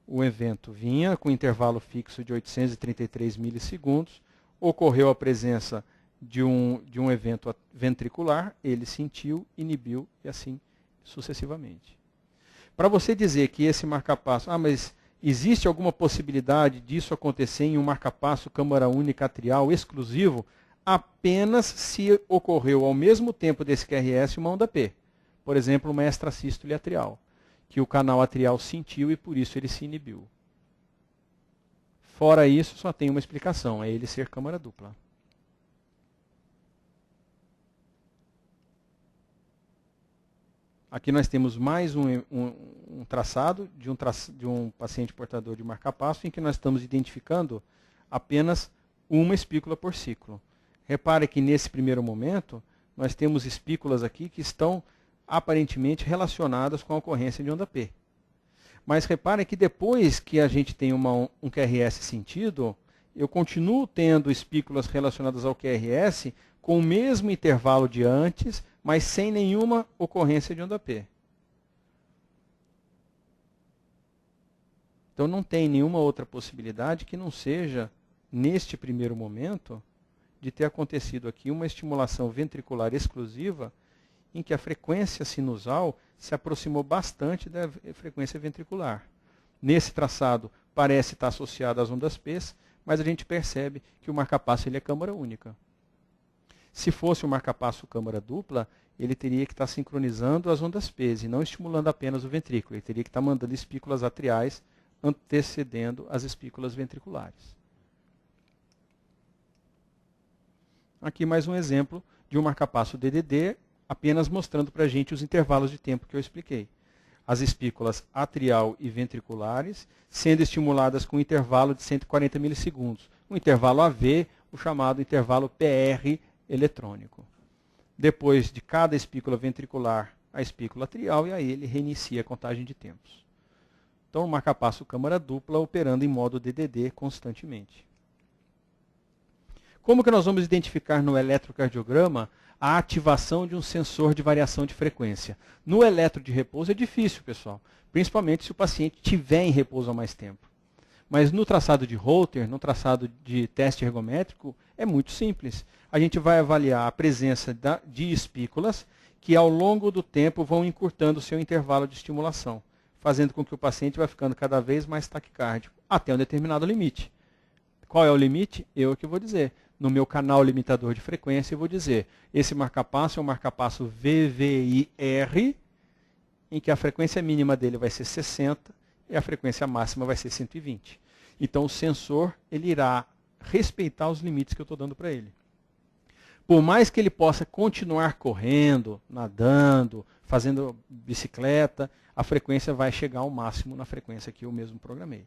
O evento vinha com intervalo fixo de 833 milissegundos, ocorreu a presença de um evento ventricular, ele sentiu, inibiu e assim sucessivamente. Para você dizer que esse marca-passo, mas existe alguma possibilidade disso acontecer em um marca-passo câmara única atrial exclusivo? Apenas se ocorreu ao mesmo tempo desse QRS uma onda P. Por exemplo, uma extrasístole atrial, que o canal atrial sentiu e por isso ele se inibiu. Fora isso, só tem uma explicação, é ele ser câmara dupla. Aqui nós temos mais um traçado de um paciente portador de marca-passo em que nós estamos identificando apenas uma espícula por ciclo. Repare que nesse primeiro momento, nós temos espículas aqui que estão aparentemente relacionadas com a ocorrência de onda P. Mas repare que depois que a gente tem um QRS sentido, eu continuo tendo espículas relacionadas ao QRS com o mesmo intervalo de antes, mas sem nenhuma ocorrência de onda P. Então não tem nenhuma outra possibilidade que não seja, neste primeiro momento, de ter acontecido aqui uma estimulação ventricular exclusiva em que a frequência sinusal se aproximou bastante da frequência ventricular. Nesse traçado parece estar associado às ondas P, mas a gente percebe que o marcapasso ele é câmara única. Se fosse um marcapasso câmara dupla, ele teria que estar sincronizando as ondas P e não estimulando apenas o ventrículo. Ele teria que estar mandando espículas atriais antecedendo as espículas ventriculares. Aqui mais um exemplo de um marcapasso DDD, apenas mostrando para a gente os intervalos de tempo que eu expliquei. As espículas atrial e ventriculares sendo estimuladas com um intervalo de 140 milissegundos. Um intervalo AV, o chamado intervalo PR eletrônico. Depois de cada espícula ventricular, a espícula atrial, e aí ele reinicia a contagem de tempos. Então, o marcapasso câmara dupla operando em modo DDD constantemente. Como que nós vamos identificar no eletrocardiograma a ativação de um sensor de variação de frequência? No eletro de repouso é difícil, pessoal, principalmente se o paciente estiver em repouso há mais tempo. Mas no traçado de Holter, no traçado de teste ergométrico, é muito simples. A gente vai avaliar a presença de espículas que ao longo do tempo vão encurtando o seu intervalo de estimulação, fazendo com que o paciente vá ficando cada vez mais taquicárdico, até um determinado limite. Qual é o limite? Eu que vou dizer. No meu canal limitador de frequência, eu vou dizer, esse marcapasso é um marcapasso VVIR, em que a frequência mínima dele vai ser 60 e a frequência máxima vai ser 120. Então, o sensor ele irá respeitar os limites que eu estou dando para ele. Por mais que ele possa continuar correndo, nadando, fazendo bicicleta, a frequência vai chegar ao máximo na frequência que eu mesmo programei.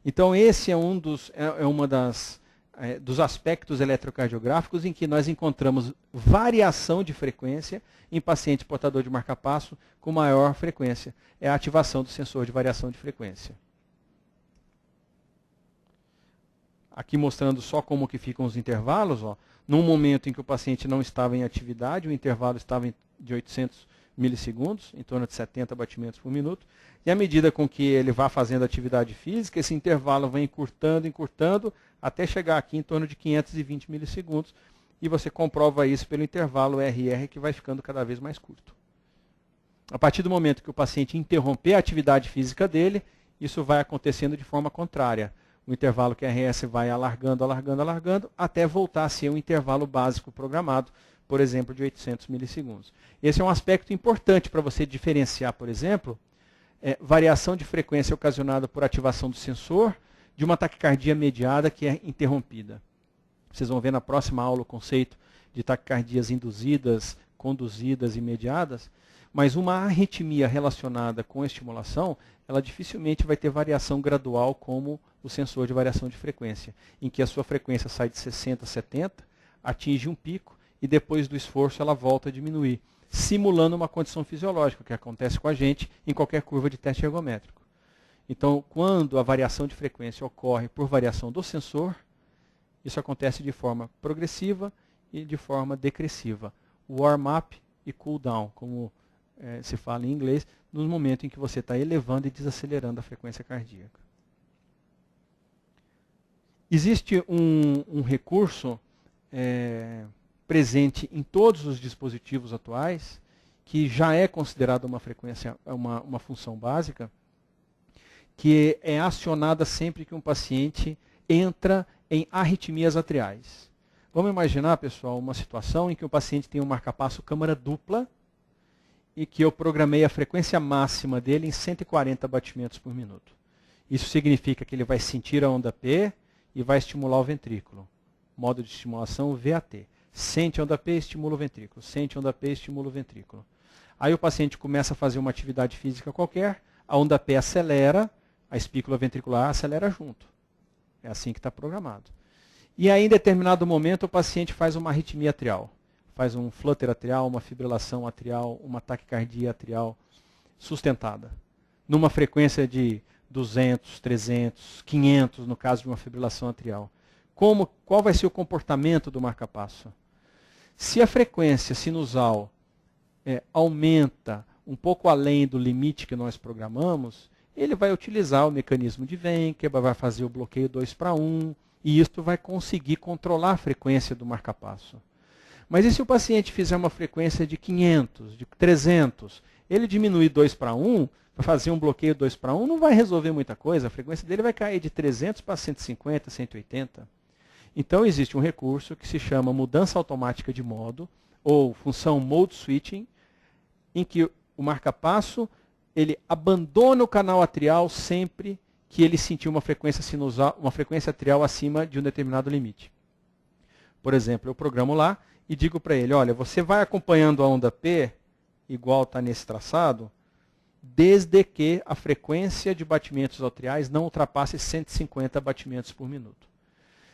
Então, esse é uma dos aspectos eletrocardiográficos em que nós encontramos variação de frequência em paciente portador de marcapasso com maior frequência. É a ativação do sensor de variação de frequência. Aqui mostrando só como que ficam os intervalos. Num momento em que o paciente não estava em atividade, o intervalo estava de 800 milissegundos, em torno de 70 batimentos por minuto. E à medida com que ele vá fazendo atividade física, esse intervalo vai encurtando, encurtando, até chegar aqui em torno de 520 milissegundos. E você comprova isso pelo intervalo RR, que vai ficando cada vez mais curto. A partir do momento que o paciente interromper a atividade física dele, isso vai acontecendo de forma contrária. O intervalo QRS vai alargando, alargando, alargando, até voltar a ser um intervalo básico programado, por exemplo, de 800 milissegundos. Esse é um aspecto importante para você diferenciar, por exemplo, variação de frequência ocasionada por ativação do sensor de uma taquicardia mediada que é interrompida. Vocês vão ver na próxima aula o conceito de taquicardias induzidas, conduzidas e mediadas, mas uma arritmia relacionada com a estimulação, ela dificilmente vai ter variação gradual como o sensor de variação de frequência, em que a sua frequência sai de 60 a 70, atinge um pico e depois do esforço ela volta a diminuir, simulando uma condição fisiológica, que acontece com a gente em qualquer curva de teste ergométrico. Então, quando a variação de frequência ocorre por variação do sensor, isso acontece de forma progressiva e de forma decressiva. Warm-up e cool-down, como se fala em inglês, no momento em que você está elevando e desacelerando a frequência cardíaca. Existe um recurso presente em todos os dispositivos atuais, que já é considerado uma frequência, uma função básica, que é acionada sempre que um paciente entra em arritmias atriais. Vamos imaginar, pessoal, uma situação em que o paciente tem um marcapasso câmara dupla e que eu programei a frequência máxima dele em 140 batimentos por minuto. Isso significa que ele vai sentir a onda P e vai estimular o ventrículo. Modo de estimulação VAT. Sente a onda P, estimula o ventrículo. Sente a onda P, estimula o ventrículo. Aí o paciente começa a fazer uma atividade física qualquer, a onda P acelera, a espícula ventricular acelera junto. É assim que está programado. E aí, em determinado momento, o paciente faz uma arritmia atrial. Faz um flutter atrial, uma fibrilação atrial, uma taquicardia atrial sustentada. Numa frequência de 200, 300, 500, no caso de uma fibrilação atrial. Qual vai ser o comportamento do marcapasso? Se a frequência sinusal aumenta um pouco além do limite que nós programamos, ele vai utilizar o mecanismo de Wencker, vai fazer o bloqueio 2 para 1, E isso vai conseguir controlar a frequência do marca-passo. Mas e se o paciente fizer uma frequência de 500, de 300? Ele diminuir 2 para 1, para fazer um bloqueio 2 para 1, não vai resolver muita coisa. A frequência dele vai cair de 300 para 150, 180. Então existe um recurso que se chama mudança automática de modo, ou função mode switching, em que o marca-passo ele abandona o canal atrial sempre que ele sentir uma frequência sinusal, uma frequência atrial acima de um determinado limite. Por exemplo, eu programo lá e digo para ele, olha, você vai acompanhando a onda P, igual está nesse traçado, desde que a frequência de batimentos atriais não ultrapasse 150 batimentos por minuto.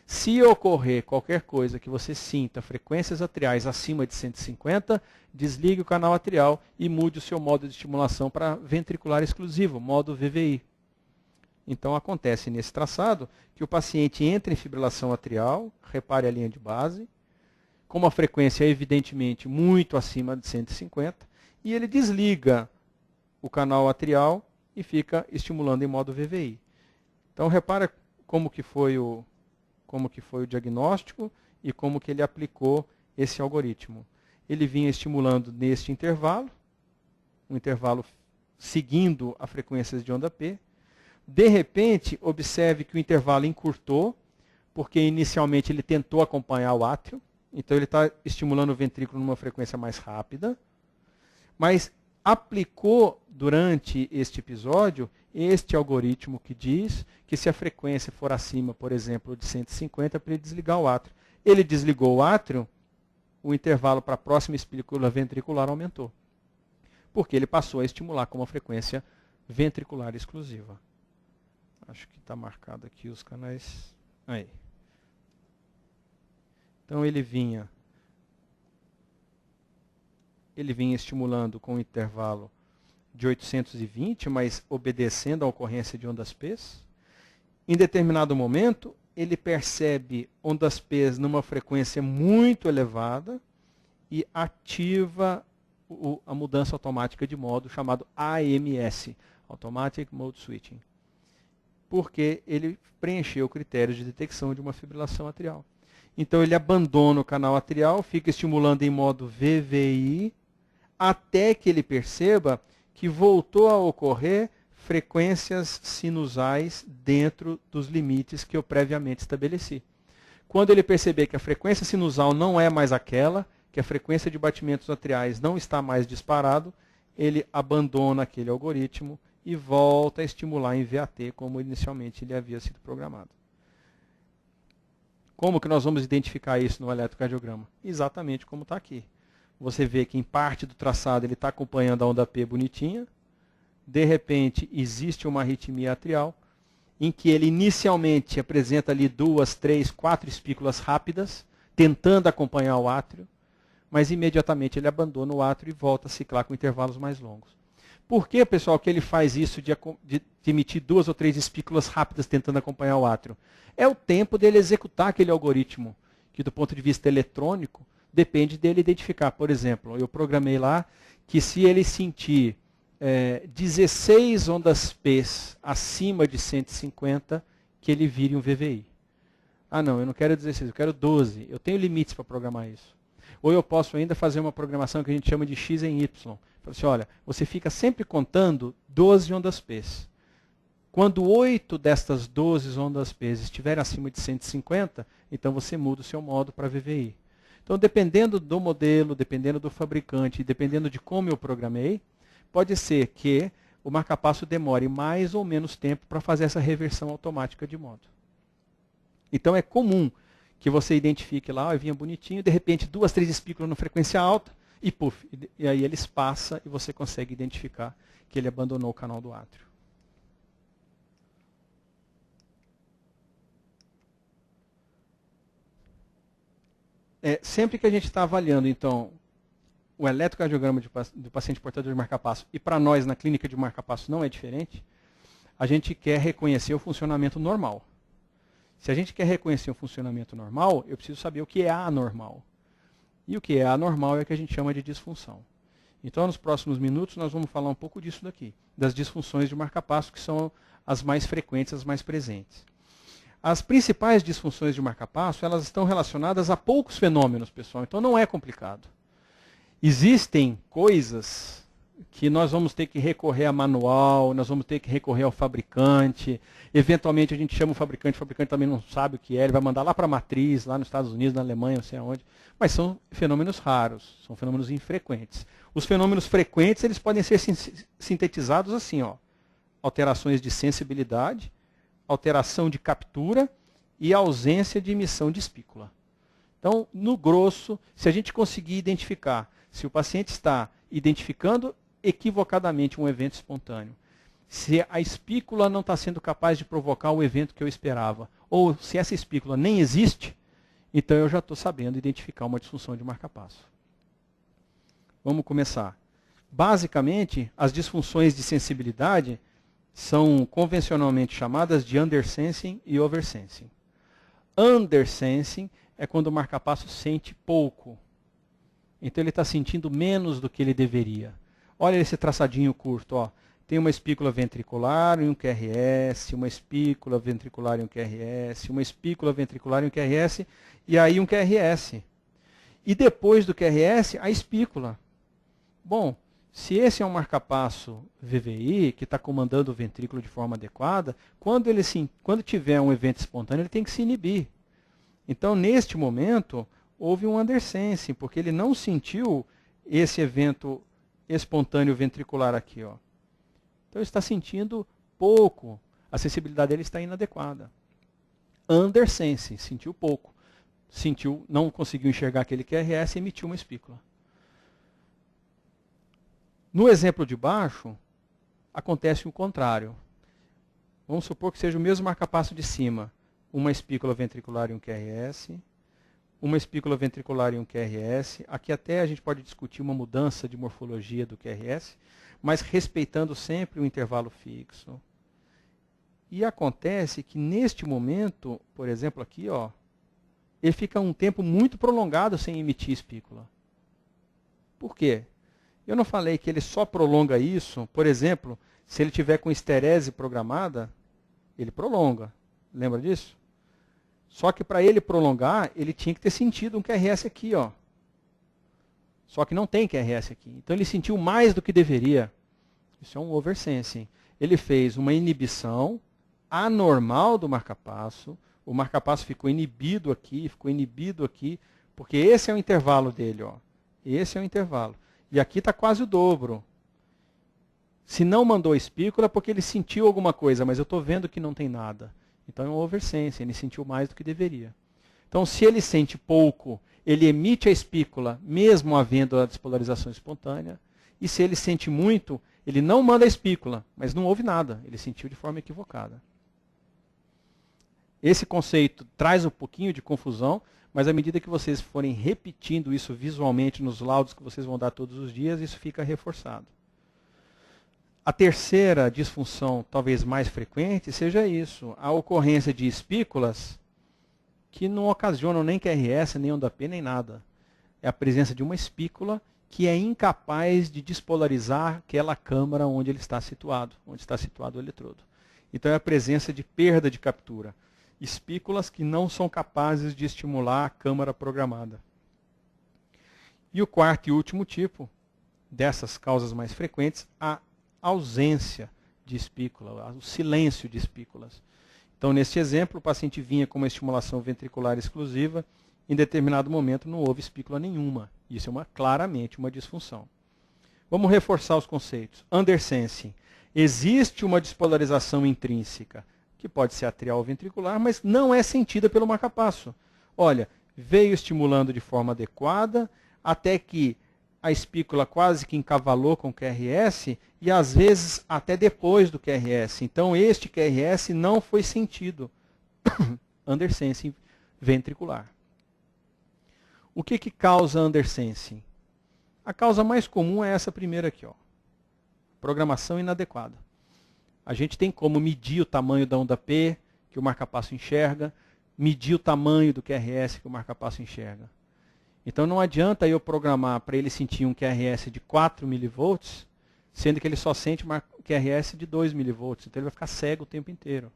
Se ocorrer qualquer coisa que você sinta frequências atriais acima de 150, desligue o canal atrial e mude o seu modo de estimulação para ventricular exclusivo, modo VVI. Então acontece nesse traçado que o paciente entra em fibrilação atrial, repare a linha de base, com uma frequência evidentemente muito acima de 150, e ele desliga o canal atrial e fica estimulando em modo VVI. Então repara como que foi o diagnóstico e como que ele aplicou esse algoritmo. Ele vinha estimulando neste intervalo, um intervalo seguindo a frequências de onda P. De repente, observe que o intervalo encurtou, porque inicialmente ele tentou acompanhar o átrio, então ele está estimulando o ventrículo numa frequência mais rápida, mas aplicou durante este episódio este algoritmo que diz que se a frequência for acima, por exemplo, de 150, para ele desligar o átrio. Ele desligou o átrio, o intervalo para a próxima espícula ventricular aumentou, porque ele passou a estimular com uma frequência ventricular exclusiva. Acho que está marcado aqui os canais. Aí. Então ele vinha estimulando com um intervalo de 820, mas obedecendo à ocorrência de ondas P. Em determinado momento, ele percebe ondas P numa frequência muito elevada e ativa a mudança automática de modo chamado AMS, Automatic Mode Switching, porque ele preencheu critérios de detecção de uma fibrilação atrial. Então ele abandona o canal atrial, fica estimulando em modo VVI, até que ele perceba que voltou a ocorrer frequências sinusais dentro dos limites que eu previamente estabeleci. Quando ele perceber que a frequência sinusal não é mais aquela, que a frequência de batimentos atriais não está mais disparado, ele abandona aquele algoritmo e volta a estimular em VAT, como inicialmente ele havia sido programado. Como que nós vamos identificar isso no eletrocardiograma? Exatamente como está aqui. Você vê que em parte do traçado ele está acompanhando a onda P bonitinha, de repente existe uma arritmia atrial, em que ele inicialmente apresenta ali 2, 3, 4 espículas rápidas, tentando acompanhar o átrio, mas imediatamente ele abandona o átrio e volta a ciclar com intervalos mais longos. Por que, pessoal, que ele faz isso de emitir 2 ou 3 espículas rápidas tentando acompanhar o átrio? É o tempo dele executar aquele algoritmo, que do ponto de vista eletrônico, depende dele identificar. Por exemplo, eu programei lá que se ele sentir 16 ondas P acima de 150, que ele vire um VVI. Ah, não, eu não quero 16, eu quero 12. Eu tenho limites para programar isso. Ou eu posso ainda fazer uma programação que a gente chama de X em Y. Fala assim, olha, você fica sempre contando 12 ondas P. Quando 8 destas 12 ondas P estiverem acima de 150, então você muda o seu modo para VVI. Então, dependendo do modelo, dependendo do fabricante, dependendo de como eu programei, pode ser que o marca-passo demore mais ou menos tempo para fazer essa reversão automática de modo. Então, é comum que você identifique lá, vinha bonitinho, de repente 2, 3 espículas na frequência alta, e puf, e aí eles passam e você consegue identificar que ele abandonou o canal do átrio. Sempre que a gente está avaliando, então, o eletrocardiograma do paciente portador de marca-passo, e para nós na clínica de marca-passo não é diferente, a gente quer reconhecer o funcionamento normal. Se a gente quer reconhecer o funcionamento normal, eu preciso saber o que é anormal. E o que é anormal é o que a gente chama de disfunção. Então, nos próximos minutos, nós vamos falar um pouco disso daqui, das disfunções de marca-passo, que são as mais frequentes, as mais presentes. As principais disfunções de marca-passo, elas estão relacionadas a poucos fenômenos, pessoal, então não é complicado. Existem coisas que nós vamos ter que recorrer a manual, nós vamos ter que recorrer ao fabricante, eventualmente a gente chama o fabricante também não sabe o que é, ele vai mandar lá para a matriz, lá nos Estados Unidos, na Alemanha, não sei aonde, mas são fenômenos raros, são fenômenos infrequentes. Os fenômenos frequentes, eles podem ser sintetizados assim, ó, alterações de sensibilidade, alteração de captura e ausência de emissão de espícula. Então, no grosso, se a gente conseguir identificar se o paciente está identificando equivocadamente um evento espontâneo, se a espícula não está sendo capaz de provocar o evento que eu esperava, ou se essa espícula nem existe, então eu já estou sabendo identificar uma disfunção de marca-passo. Vamos começar. Basicamente, as disfunções de sensibilidade são convencionalmente chamadas de undersensing e oversensing. Undersensing é quando o marca-passo sente pouco. Então ele está sentindo menos do que ele deveria. Olha esse traçadinho curto, ó. Tem uma espícula ventricular e um QRS, uma espícula ventricular e um QRS, uma espícula ventricular e um QRS, e aí um QRS. E depois do QRS, a espícula. Bom, se esse é um marca-passo VVI, que está comandando o ventrículo de forma adequada, quando tiver um evento espontâneo, ele tem que se inibir. Então, neste momento, houve um undersensing, porque ele não sentiu esse evento espontâneo ventricular aqui, ó. Então, ele está sentindo pouco. A sensibilidade dele está inadequada. Undersensing, sentiu pouco. Não conseguiu enxergar aquele QRS e emitiu uma espícula. No exemplo de baixo, acontece o contrário. Vamos supor que seja o mesmo marca-passo de cima. Uma espícula ventricular e um QRS. Uma espícula ventricular e um QRS. Aqui até a gente pode discutir uma mudança de morfologia do QRS, mas respeitando sempre o intervalo fixo. E acontece que neste momento, por exemplo aqui, ó, ele fica um tempo muito prolongado sem emitir espícula. Por quê? Eu não falei que ele só prolonga isso, por exemplo, se ele tiver com esterese programada, ele prolonga. Lembra disso? Só que para ele prolongar, ele tinha que ter sentido um QRS aqui, ó. Só que não tem QRS aqui. Então ele sentiu mais do que deveria. Isso é um oversensing. Ele fez uma inibição anormal do marca-passo. O marca-passo ficou inibido aqui, porque esse é o intervalo dele, ó. Esse é o intervalo. E aqui está quase o dobro. Se não mandou espícula, é porque ele sentiu alguma coisa, mas eu estou vendo que não tem nada. Então é um oversensing, ele sentiu mais do que deveria. Então, se ele sente pouco, ele emite a espícula, mesmo havendo a despolarização espontânea. E se ele sente muito, ele não manda a espícula, mas não houve nada. Ele sentiu de forma equivocada. Esse conceito traz um pouquinho de confusão, mas à medida que vocês forem repetindo isso visualmente nos laudos que vocês vão dar todos os dias, isso fica reforçado. A terceira disfunção, talvez mais frequente, seja isso, a ocorrência de espículas que não ocasionam nem QRS, nem onda P, nem nada. É a presença de uma espícula que é incapaz de despolarizar aquela câmara onde ele está situado, onde está situado o eletrodo. Então é a presença de perda de captura. Espículas que não são capazes de estimular a câmara programada. E o quarto e último tipo dessas causas mais frequentes, a ausência de espícula, o silêncio de espículas. Então, neste exemplo, o paciente vinha com uma estimulação ventricular exclusiva, em determinado momento não houve espícula nenhuma. Isso é claramente uma disfunção. Vamos reforçar os conceitos. Undersensing. Existe uma despolarização intrínseca, que pode ser atrial ou ventricular, mas não é sentida pelo marca-passo. Olha, veio estimulando de forma adequada, até que a espícula quase que encavalou com o QRS, e às vezes até depois do QRS. Então, este QRS não foi sentido. Undersensing ventricular. O que causa undersensing? A causa mais comum é essa primeira aqui, ó. Programação inadequada. A gente tem como medir o tamanho da onda P, que o marca-passo enxerga, medir o tamanho do QRS, que o marca-passo enxerga. Então não adianta eu programar para ele sentir um QRS de 4 mV, sendo que ele só sente um QRS de 2 mV. Então ele vai ficar cego o tempo inteiro.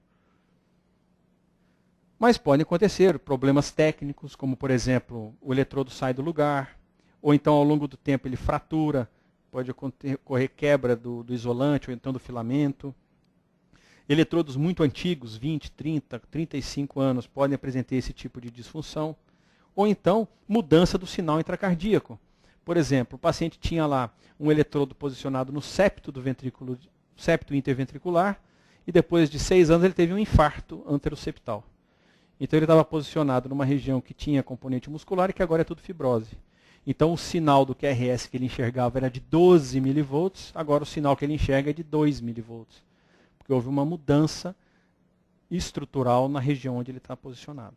Mas podem acontecer problemas técnicos, como, por exemplo, o eletrodo sai do lugar, ou então, ao longo do tempo, ele fratura, pode ocorrer quebra do isolante, ou então do filamento. Eletrodos muito antigos, 20, 30, 35 anos, podem apresentar esse tipo de disfunção. Ou então, mudança do sinal intracardíaco. Por exemplo, o paciente tinha lá um eletrodo posicionado no septo do ventrículo, septo interventricular, e depois de 6 anos ele teve um infarto anteroseptal. Então ele estava posicionado numa região que tinha componente muscular e que agora é tudo fibrose. Então o sinal do QRS que ele enxergava era de 12 milivolts, agora o sinal que ele enxerga é de 2 milivolts. Porque houve uma mudança estrutural na região onde ele está posicionado.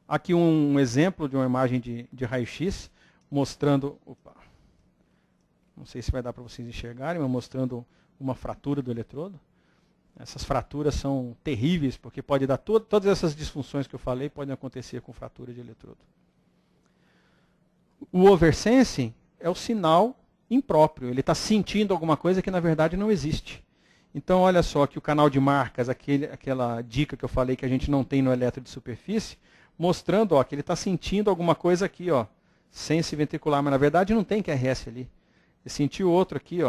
Aqui um exemplo de uma imagem de raio-x mostrando, não sei se vai dar para vocês enxergarem, mas mostrando uma fratura do eletrodo. Essas fraturas são terríveis, porque pode dar todas essas disfunções que eu falei podem acontecer com fratura de eletrodo. O oversensing é o sinal impróprio, ele está sentindo alguma coisa que na verdade não existe. Então olha só que o canal de marcas, aquela dica que eu falei que a gente não tem no eletro de superfície, mostrando que ele está sentindo alguma coisa aqui, sense ventricular, mas na verdade não tem QRS ali. Ele sentiu outro aqui,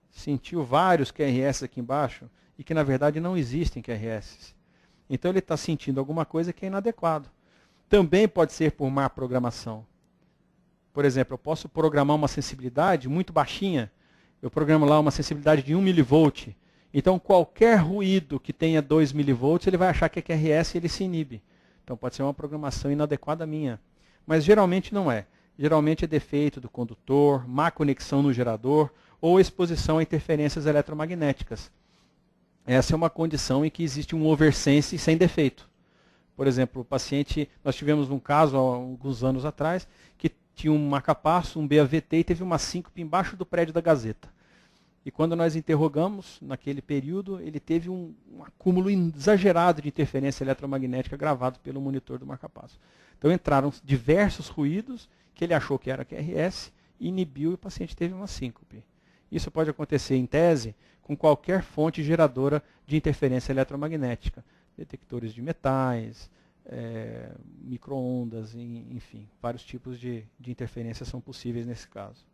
sentiu vários QRS aqui embaixo, e que na verdade não existem QRS. Então ele está sentindo alguma coisa que é inadequado. Também pode ser por má programação. Por exemplo, eu posso programar uma sensibilidade muito baixinha, eu programo lá uma sensibilidade de 1 milivolt. Então qualquer ruído que tenha 2 milivolts, ele vai achar que é QRS e ele se inibe. Então pode ser uma programação inadequada minha. Mas geralmente não é. Geralmente é defeito do condutor, má conexão no gerador ou exposição a interferências eletromagnéticas. Essa é uma condição em que existe um oversense sem defeito. Por exemplo, o paciente, nós tivemos um caso há alguns anos atrás, que tinha um marca-passo, um BAVT e teve uma síncope embaixo do prédio da Gazeta. E quando nós interrogamos, naquele período, ele teve um acúmulo exagerado de interferência eletromagnética gravado pelo monitor do marca-passo. Então entraram diversos ruídos que ele achou que era QRS, inibiu e o paciente teve uma síncope. Isso pode acontecer, em tese, com qualquer fonte geradora de interferência eletromagnética. Detectores de metais, micro-ondas, enfim, vários tipos de interferência são possíveis nesse caso.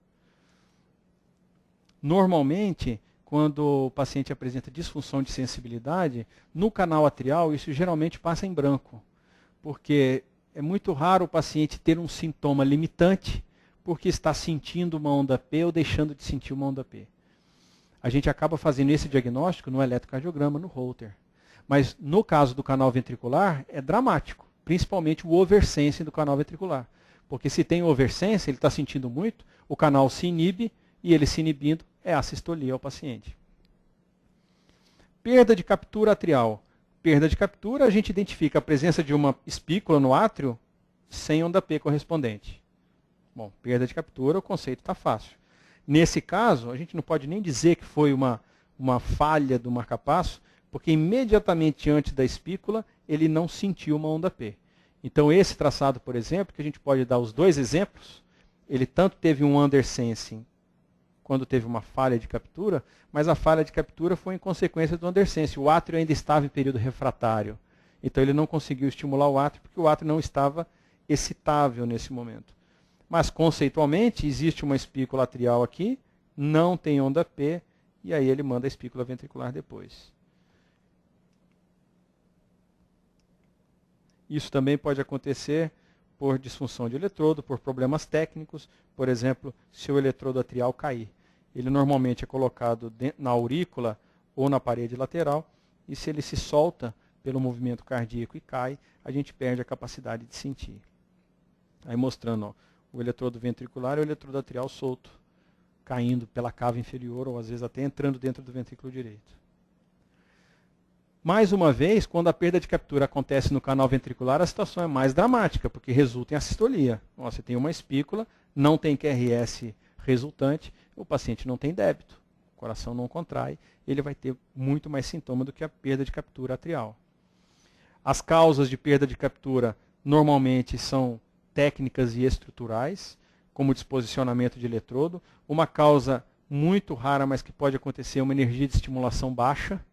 Normalmente, quando o paciente apresenta disfunção de sensibilidade, no canal atrial isso geralmente passa em branco, porque é muito raro o paciente ter um sintoma limitante porque está sentindo uma onda P ou deixando de sentir uma onda P. A gente acaba fazendo esse diagnóstico no eletrocardiograma, no Holter. Mas no caso do canal ventricular é dramático, principalmente o oversensing do canal ventricular. Porque se tem oversensing, ele está sentindo muito, o canal se inibe, e ele se inibindo é assistolia ao paciente. Perda de captura atrial. Perda de captura, a gente identifica a presença de uma espícula no átrio sem onda P correspondente. Bom, perda de captura, o conceito está fácil. Nesse caso, a gente não pode nem dizer que foi uma falha do marca-passo, porque imediatamente antes da espícula, ele não sentiu uma onda P. Então esse traçado, por exemplo, que a gente pode dar os dois exemplos, ele tanto teve um undersensing quando teve uma falha de captura, mas a falha de captura foi em consequência do undersensing. O átrio ainda estava em período refratário. Então ele não conseguiu estimular o átrio porque o átrio não estava excitável nesse momento. Mas conceitualmente existe uma espícula atrial aqui, não tem onda P, e aí ele manda a espícula ventricular depois. Isso também pode acontecer por disfunção de eletrodo, por problemas técnicos, por exemplo, se o eletrodo atrial cair. Ele normalmente é colocado na aurícula ou na parede lateral, e se ele se solta pelo movimento cardíaco e cai, a gente perde a capacidade de sentir. Aí mostrando o eletrodo ventricular e o eletrodo atrial solto, caindo pela cava inferior ou às vezes até entrando dentro do ventrículo direito. Mais uma vez, quando a perda de captura acontece no canal ventricular, a situação é mais dramática, porque resulta em assistolia. Você tem uma espícula, não tem QRS resultante, o paciente não tem débito, o coração não contrai, ele vai ter muito mais sintoma do que a perda de captura atrial. As causas de perda de captura normalmente são técnicas e estruturais, como disposicionamento de eletrodo. Uma causa muito rara, mas que pode acontecer, é uma energia de estimulação baixa.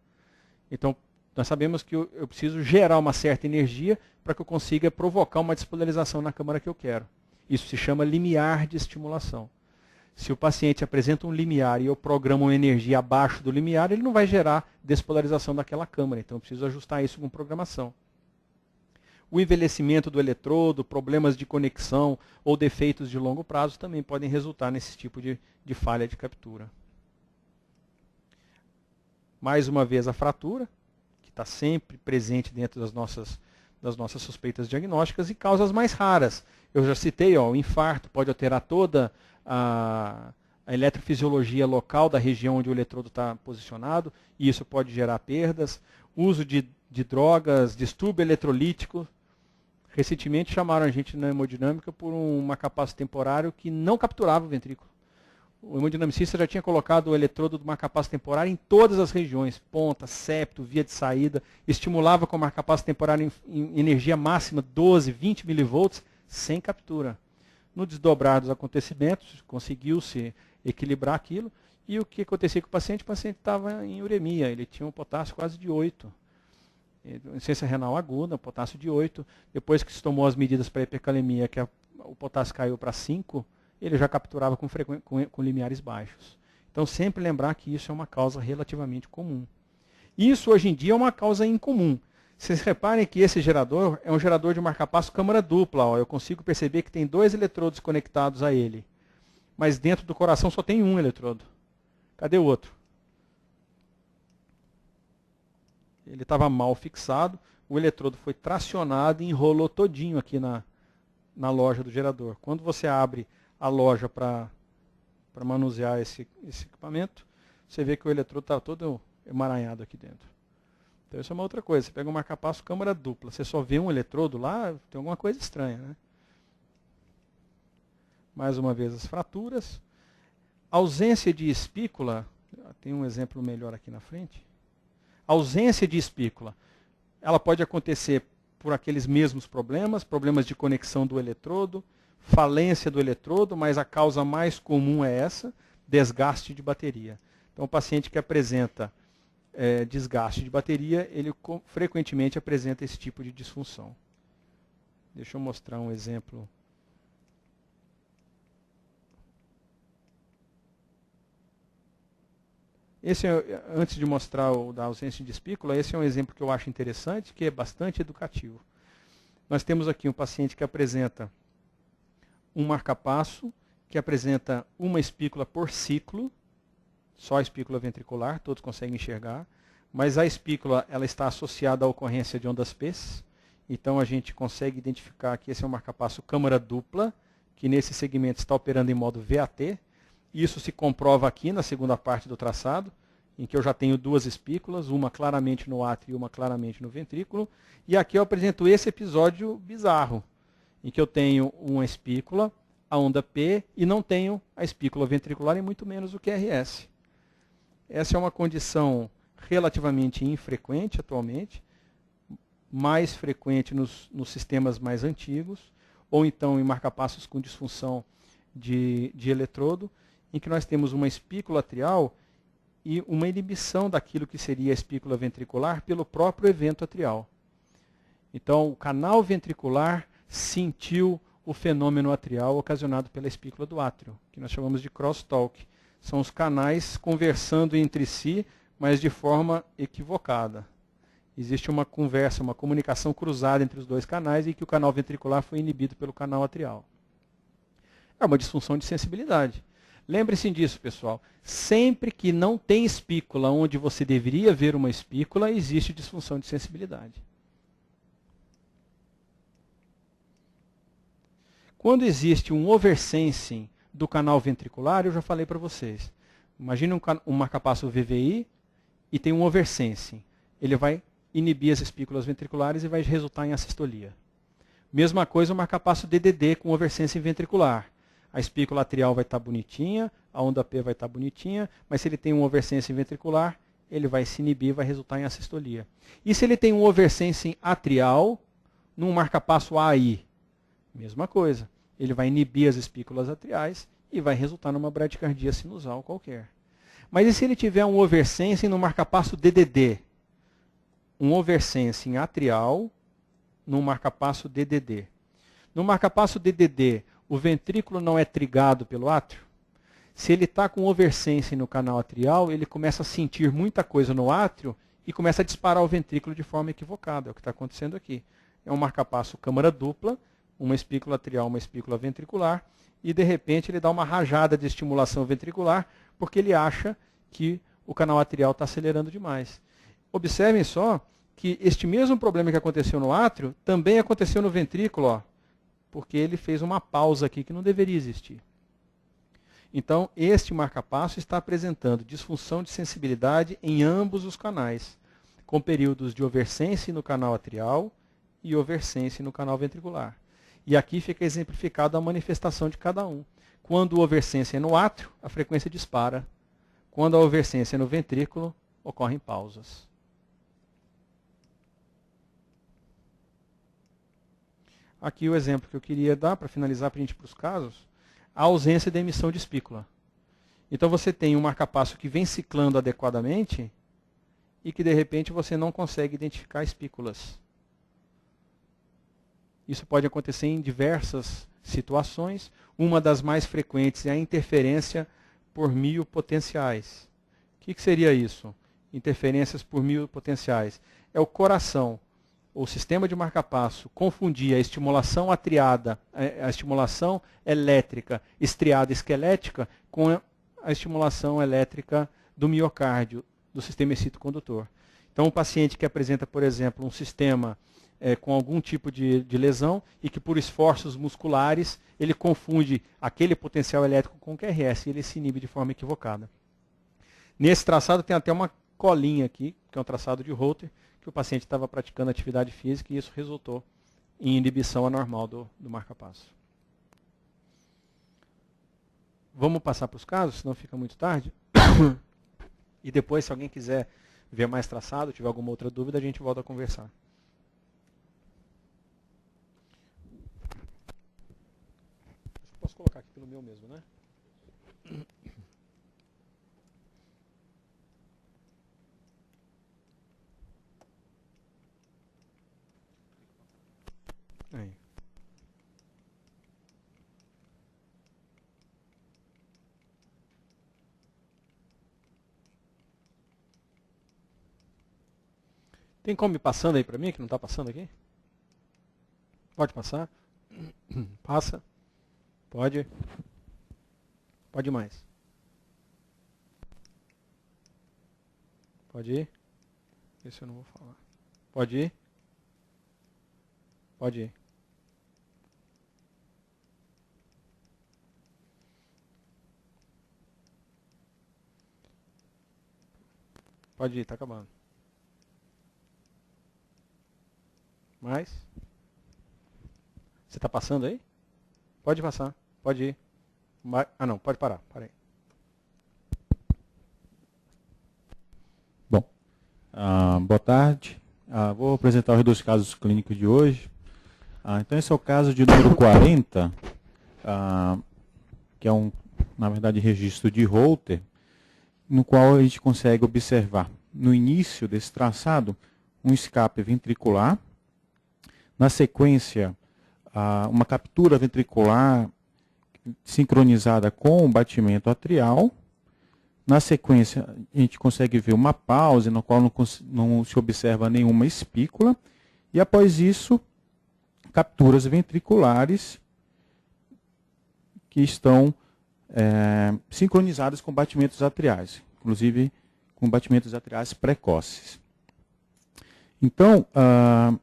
Então, Nós sabemos que eu preciso gerar uma certa energia para que eu consiga provocar uma despolarização na câmara que eu quero. Isso se chama limiar de estimulação. Se o paciente apresenta um limiar e eu programo uma energia abaixo do limiar, ele não vai gerar despolarização daquela câmara. Então eu preciso ajustar isso com programação. O envelhecimento do eletrodo, problemas de conexão ou defeitos de longo prazo também podem resultar nesse tipo de falha de captura. Mais uma vez a fratura, que está sempre presente dentro das nossas suspeitas diagnósticas, e causas mais raras. Eu já citei, o infarto pode alterar toda a eletrofisiologia local da região onde o eletrodo está posicionado, e isso pode gerar perdas. Uso de drogas, distúrbio eletrolítico. Recentemente chamaram a gente na hemodinâmica por um marca-passo temporário que não capturava o ventrículo. O hemodinamicista já tinha colocado o eletrodo do marca-passo temporário em todas as regiões, ponta, septo, via de saída, estimulava com o marca-passo temporário em energia máxima 12, 20 milivolts, sem captura. No desdobrar dos acontecimentos, conseguiu-se equilibrar aquilo, e o que acontecia com o paciente? O paciente estava em uremia, ele tinha um potássio quase de 8. Insuficiência renal aguda, potássio de 8. Depois que se tomou as medidas para hipercalemia, que o potássio caiu para 5, ele já capturava com limiares baixos. Então, sempre lembrar que isso é uma causa relativamente comum. Isso, hoje em dia, é uma causa incomum. Vocês reparem que esse gerador é um gerador de marca-passo câmara dupla. Eu consigo perceber que tem 2 eletrodos conectados a ele. Mas dentro do coração só tem um eletrodo. Cadê o outro? Ele estava mal fixado, o eletrodo foi tracionado e enrolou todinho aqui na loja do gerador. Quando você abre a loja para manusear esse equipamento, você vê que o eletrodo está todo emaranhado aqui dentro. Então isso é uma outra coisa. Você pega um marca-passo câmara dupla, você só vê um eletrodo lá, tem alguma coisa estranha, né? Mais uma vez as fraturas. Ausência de espícula, tem um exemplo melhor aqui na frente. Ausência de espícula, ela pode acontecer por aqueles mesmos problemas de conexão do eletrodo, falência do eletrodo, mas a causa mais comum é essa, desgaste de bateria. Então, o paciente que apresenta desgaste de bateria, ele frequentemente apresenta esse tipo de disfunção. Deixa eu mostrar um exemplo. Antes de mostrar o da ausência de espícula, esse é um exemplo que eu acho interessante, que é bastante educativo. Nós temos aqui um paciente que apresenta um marca-passo, que apresenta uma espícula por ciclo, só a espícula ventricular, todos conseguem enxergar, mas a espícula ela está associada à ocorrência de ondas P, então a gente consegue identificar que esse é um marca-passo câmara dupla, que nesse segmento está operando em modo VAT. Isso se comprova aqui na segunda parte do traçado, em que eu já tenho 2 espículas, uma claramente no átrio e uma claramente no ventrículo. E aqui eu apresento esse episódio bizarro, em que eu tenho uma espícula, a onda P, e não tenho a espícula ventricular e muito menos o QRS. Essa é uma condição relativamente infrequente atualmente, mais frequente nos sistemas mais antigos, ou então em marca-passos com disfunção de eletrodo, em que nós temos uma espícula atrial e uma inibição daquilo que seria a espícula ventricular pelo próprio evento atrial. Então, o canal ventricular sentiu o fenômeno atrial ocasionado pela espícula do átrio, que nós chamamos de crosstalk. São os canais conversando entre si, mas de forma equivocada. Existe uma conversa, uma comunicação cruzada entre os 2 canais e que o canal ventricular foi inibido pelo canal atrial. É uma disfunção de sensibilidade. Lembre-se disso, pessoal. Sempre que não tem espícula onde você deveria ver uma espícula, existe disfunção de sensibilidade. Quando existe um oversensing do canal ventricular, eu já falei para vocês. Imagine um marca-passo VVI e tem um oversensing. Ele vai inibir as espículas ventriculares e vai resultar em assistolia. Mesma coisa o marca-passo DDD com oversensing ventricular. A espícula atrial vai estar bonitinha, a onda P vai estar bonitinha, mas se ele tem um oversensing ventricular, ele vai se inibir e vai resultar em assistolia. E se ele tem um oversensing atrial, num marca-passo AI? Mesma coisa. Ele vai inibir as espículas atriais e vai resultar numa bradicardia sinusal qualquer. Mas e se ele tiver um oversensing no marca-passo DDD? um oversensing atrial num marcapasso DDD. No marcapasso DDD, o ventrículo não é trigado pelo átrio? Se ele está com oversensing no canal atrial, ele começa a sentir muita coisa no átrio e começa a disparar o ventrículo de forma equivocada. É o que está acontecendo aqui. É um marcapasso câmara dupla, uma espícula atrial, uma espícula ventricular, e de repente ele dá uma rajada de estimulação ventricular, porque ele acha que o canal atrial está acelerando demais. Observem só que este mesmo problema que aconteceu no átrio também aconteceu no ventrículo, ó, porque ele fez uma pausa aqui que não deveria existir. Então, este marcapasso está apresentando disfunção de sensibilidade em ambos os canais, com períodos de oversense no canal atrial e oversense no canal ventricular. E aqui fica exemplificado a manifestação de cada um. Quando o oversense é no átrio, a frequência dispara. Quando a oversense é no ventrículo, ocorrem pausas. Aqui o exemplo que eu queria dar, para finalizar, para a gente ir para os casos, a ausência da emissão de espícula. Então você tem um marcapasso que vem ciclando adequadamente e que de repente você não consegue identificar espículas. Isso pode acontecer em diversas situações. Uma das mais frequentes é a interferência por miopotenciais. O que seria isso? Interferências por miopotenciais. É o coração, o sistema de marcapasso, confundir a estimulação atriada, a estimulação elétrica estriada esquelética com a estimulação elétrica do miocárdio, do sistema excitocondutor. Então, um paciente que apresenta, por exemplo, um sistema com algum tipo de lesão e que por esforços musculares ele confunde aquele potencial elétrico com o QRS e ele se inibe de forma equivocada. Nesse traçado tem até uma colinha aqui, que é um traçado de Holter, que o paciente estava praticando atividade física e isso resultou em inibição anormal do marcapasso. Vamos passar para os casos, senão fica muito tarde. E depois, se alguém quiser ver mais traçado, tiver alguma outra dúvida, a gente volta a conversar. Posso colocar aqui pelo meu mesmo, né? Aí. Tem como ir passando aí para mim, que não está passando aqui? Pode passar? Passa. Pode. Pode mais. Pode ir? Esse eu não vou falar. Pode ir? Pode ir. Pode ir, está acabando. Mais? Você está passando aí? Pode passar, pode ir. Ah não, pode parar, parei. Bom, boa tarde. Vou apresentar os dois casos clínicos de hoje. Então esse é o caso de número 40, que é na verdade, registro de Holter, no qual a gente consegue observar, no início desse traçado, um escape ventricular, na sequência, uma captura ventricular sincronizada com o batimento atrial, na sequência a gente consegue ver uma pausa, no qual não se observa nenhuma espícula, e após isso, capturas ventriculares que estão sincronizadas com batimentos atriais, inclusive com batimentos atriais precoces. Então,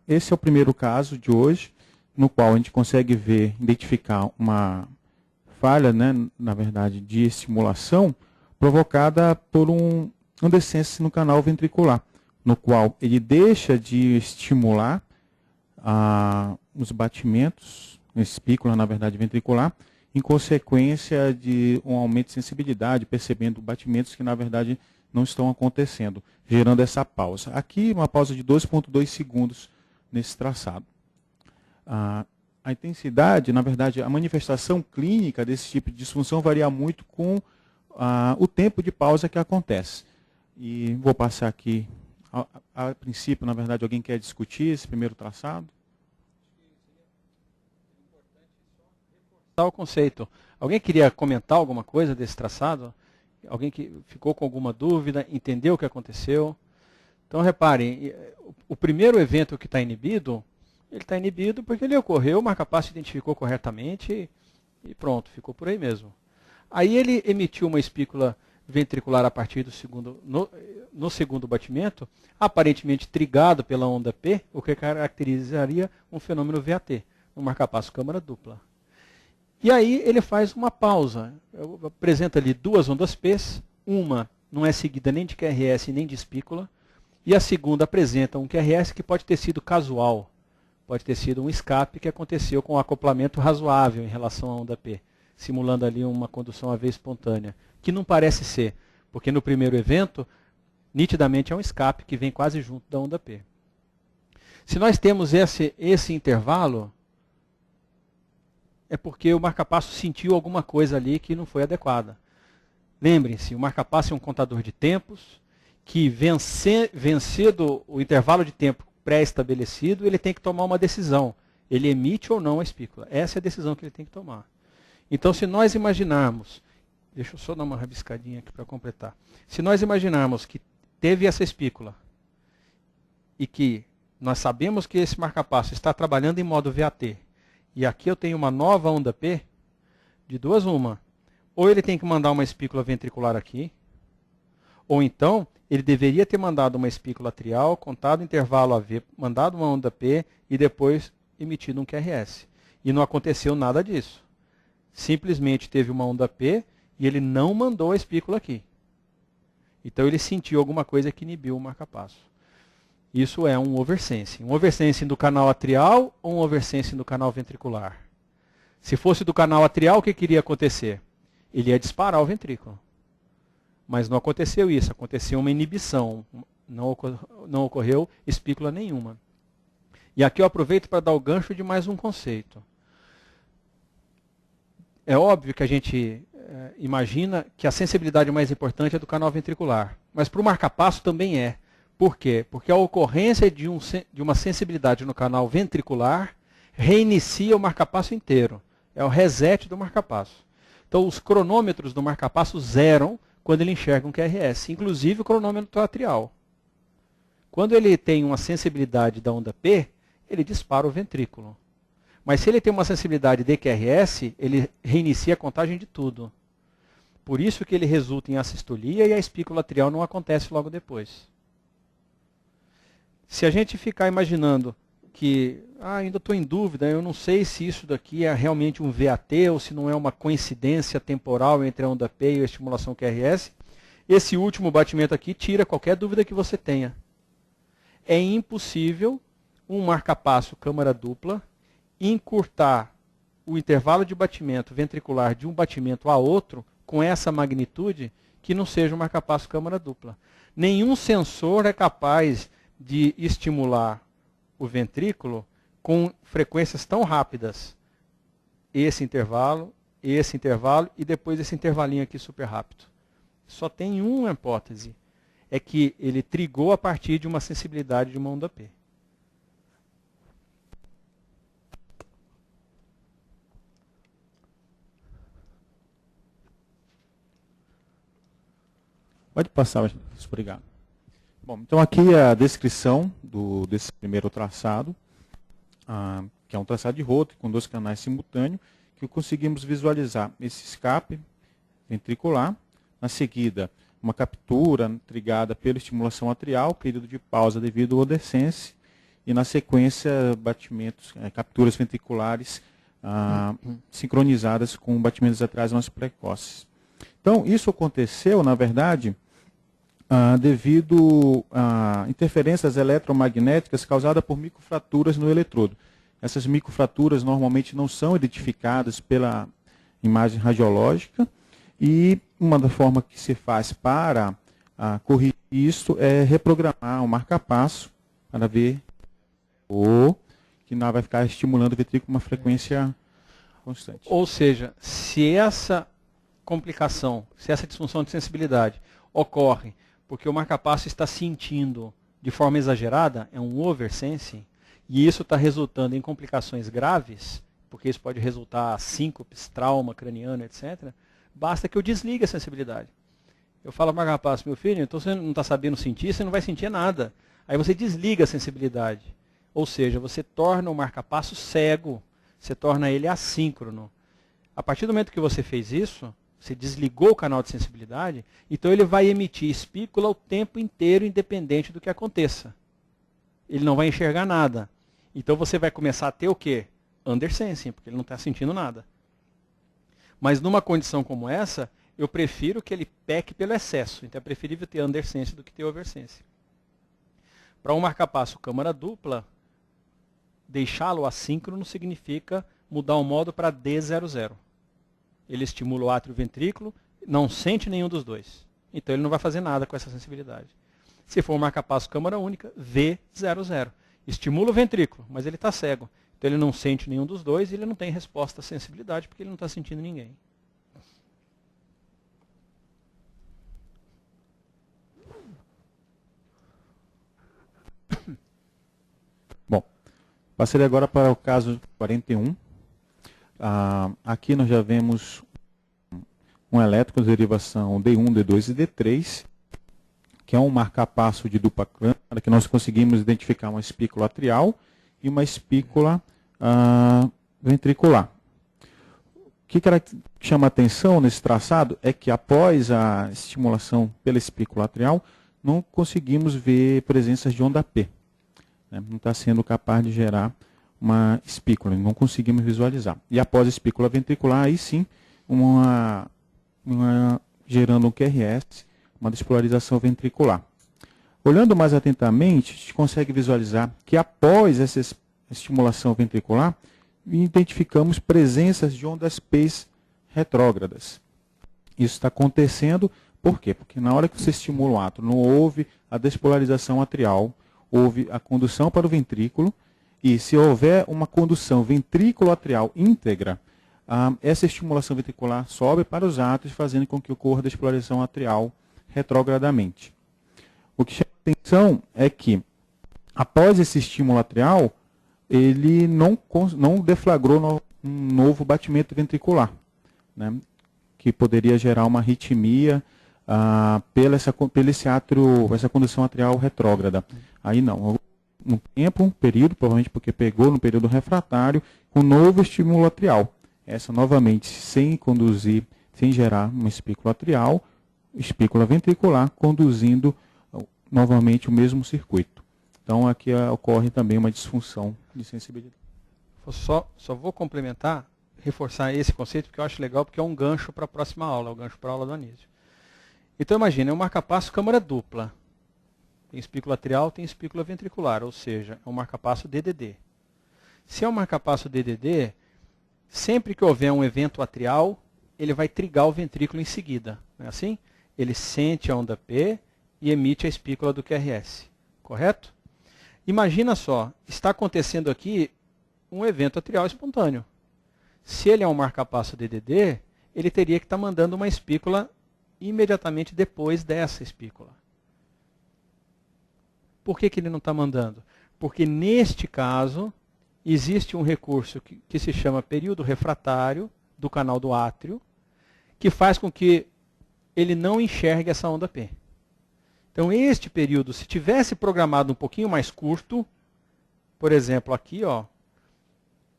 esse é o primeiro caso de hoje, no qual a gente consegue identificar uma falha, né, na verdade, de estimulação provocada por um descenso no canal ventricular, no qual ele deixa de estimular os batimentos, espícula, na verdade, ventricular, em consequência de um aumento de sensibilidade, percebendo batimentos que, na verdade, não estão acontecendo, gerando essa pausa. Aqui, uma pausa de 2,2 segundos nesse traçado. A intensidade, na verdade, a manifestação clínica desse tipo de disfunção varia muito com o tempo de pausa que acontece. E vou passar aqui a princípio, na verdade, alguém quer discutir esse primeiro traçado? O conceito. Alguém queria comentar alguma coisa desse traçado? Alguém que ficou com alguma dúvida, entendeu o que aconteceu? Então, reparem, o primeiro evento que está inibido, ele está inibido porque ele ocorreu, o marca-passo identificou corretamente e pronto, ficou por aí mesmo. Aí ele emitiu uma espícula ventricular a partir do segundo, no segundo batimento, aparentemente trigado pela onda P, o que caracterizaria um fenômeno VAT, um marca-passo câmara dupla. E aí ele faz uma pausa, apresenta ali duas ondas P's, uma não é seguida nem de QRS nem de espícula, e a segunda apresenta um QRS que pode ter sido casual, pode ter sido um escape que aconteceu com um acoplamento razoável em relação à onda P, simulando ali uma condução AV espontânea, que não parece ser, porque no primeiro evento, nitidamente é um escape que vem quase junto da onda P. Se nós temos esse intervalo, é porque o marca-passo sentiu alguma coisa ali que não foi adequada. Lembrem-se, o marca-passo é um contador de tempos, que vencendo o intervalo de tempo pré-estabelecido, ele tem que tomar uma decisão. Ele emite ou não a espícula. Essa é a decisão que ele tem que tomar. Então, se nós imaginarmos, deixa eu só dar uma rabiscadinha aqui para completar. Se nós imaginarmos que teve essa espícula e que nós sabemos que esse marca-passo está trabalhando em modo VAT, e aqui eu tenho uma nova onda P, de duas uma. Ou ele tem que mandar uma espícula ventricular aqui, ou então ele deveria ter mandado uma espícula atrial, contado o intervalo AV, mandado uma onda P e depois emitido um QRS. E não aconteceu nada disso. Simplesmente teve uma onda P e ele não mandou a espícula aqui. Então ele sentiu alguma coisa que inibiu o marca-passo. Isso é um oversensing. Um oversensing do canal atrial ou um oversensing do canal ventricular? Se fosse do canal atrial, o que iria acontecer? Ele ia disparar o ventrículo. Mas não aconteceu isso, aconteceu uma inibição. Não ocorreu espícula nenhuma. E aqui eu aproveito para dar o gancho de mais um conceito. É óbvio que a gente imagina que a sensibilidade mais importante é do canal ventricular. Mas para o marca-passo também é. Por quê? Porque a ocorrência de uma sensibilidade no canal ventricular reinicia o marca-passo inteiro. É o reset do marca-passo. Então, os cronômetros do marca-passo zeram quando ele enxerga um QRS, inclusive o cronômetro atrial. Quando ele tem uma sensibilidade da onda P, ele dispara o ventrículo. Mas se ele tem uma sensibilidade de QRS, ele reinicia a contagem de tudo. Por isso que ele resulta em assistolia e a espícula atrial não acontece logo depois. Se a gente ficar imaginando que ainda estou em dúvida, eu não sei se isso daqui é realmente um VAT ou se não é uma coincidência temporal entre a onda P e a estimulação QRS, esse último batimento aqui tira qualquer dúvida que você tenha. É impossível um marca-passo câmara dupla encurtar o intervalo de batimento ventricular de um batimento a outro com essa magnitude que não seja um marca-passo câmara dupla. Nenhum sensor é capaz de estimular o ventrículo com frequências tão rápidas. Esse intervalo e depois esse intervalinho aqui super rápido. Só tem uma hipótese. É que ele trigou a partir de uma sensibilidade de uma onda P. Pode passar, obrigado. Bom, então aqui é a descrição desse primeiro traçado, que é um traçado de Rotre com 2 canais simultâneos, que conseguimos visualizar esse escape ventricular, na seguida uma captura trigada pela estimulação atrial, período de pausa devido ao descense, e na sequência batimentos, capturas ventriculares sincronizadas com batimentos atriais mais precoces. Então, isso aconteceu, na verdade, devido a interferências eletromagnéticas causadas por microfraturas no eletrodo. Essas microfraturas normalmente não são identificadas pela imagem radiológica e uma das formas que se faz para corrigir isso é reprogramar o marca-passo para ver que não vai ficar estimulando o ventrículo com uma frequência constante. Ou seja, se essa complicação, se essa disfunção de sensibilidade ocorre porque o marca-passo está sentindo de forma exagerada, é um oversensing, e isso está resultando em complicações graves, porque isso pode resultar síncopes, trauma craniano, etc., basta que eu desligue a sensibilidade. Eu falo para o rapaz, meu filho, então você não está sabendo sentir, você não vai sentir nada. Aí você desliga a sensibilidade. Ou seja, você torna o marca-passo cego, você torna ele assíncrono. A partir do momento que você fez isso, você desligou o canal de sensibilidade, então ele vai emitir espícula o tempo inteiro, independente do que aconteça. Ele não vai enxergar nada. Então você vai começar a ter o quê? Undersensing, porque ele não está sentindo nada. Mas numa condição como essa, eu prefiro que ele peque pelo excesso. Então é preferível ter undersense do que ter oversense. Para um marca-passo câmara dupla, deixá-lo assíncrono significa mudar o modo para D00. Ele estimula o átrio ventrículo, não sente nenhum dos dois. Então ele não vai fazer nada com essa sensibilidade. Se for um marca-passo câmara única, V00. Estimula o ventrículo, mas ele está cego. Então ele não sente nenhum dos dois e ele não tem resposta à sensibilidade porque ele não está sentindo ninguém. Bom, passarei agora para o caso 41. Aqui nós já vemos um elétrico de derivação D1, D2 e D3, que é um marca-passo de dupla câmara, que nós conseguimos identificar uma espícula atrial e uma espícula ventricular. O que chama atenção nesse traçado é que após a estimulação pela espícula atrial, não conseguimos ver presenças de onda P. Né? Não está sendo capaz de gerar uma espícula, não conseguimos visualizar. E após a espícula ventricular, aí sim, gerando um QRS, uma despolarização ventricular. Olhando mais atentamente, a gente consegue visualizar que após essa estimulação ventricular, identificamos presenças de ondas P retrógradas. Isso está acontecendo, por quê? Porque na hora que você estimula o átrio, não houve a despolarização atrial, houve a condução para o ventrículo, e se houver uma condução ventrículo-atrial íntegra, essa estimulação ventricular sobe para os átrios, fazendo com que ocorra a despolarização atrial retrogradamente. O que chama atenção é que, após esse estímulo atrial, ele não deflagrou um novo batimento ventricular, né, que poderia gerar uma arritmia pela essa condução atrial retrógrada. Aí não, um período, provavelmente porque pegou no período refratário, com novo estímulo atrial. Essa novamente sem conduzir, sem gerar uma espícula atrial, espícula ventricular, conduzindo novamente o mesmo circuito. Então aqui ocorre também uma disfunção de sensibilidade. Só vou complementar, reforçar esse conceito, porque eu acho legal, porque é um gancho para a próxima aula, é o gancho para a aula do Anísio. Então imagina, é um marca-passo câmara dupla. Tem espícula atrial, tem espícula ventricular, ou seja, é um marca-passo DDD. Se é um marca-passo DDD, sempre que houver um evento atrial, ele vai trigar o ventrículo em seguida. Não é assim? Ele sente a onda P e emite a espícula do QRS. Correto? Imagina só, está acontecendo aqui um evento atrial espontâneo. Se ele é um marca-passo DDD, ele teria que estar mandando uma espícula imediatamente depois dessa espícula. Por que ele não está mandando? Porque neste caso, existe um recurso que se chama período refratário do canal do átrio, que faz com que ele não enxergue essa onda P. Então, este período, se tivesse programado um pouquinho mais curto, por exemplo, aqui, ó,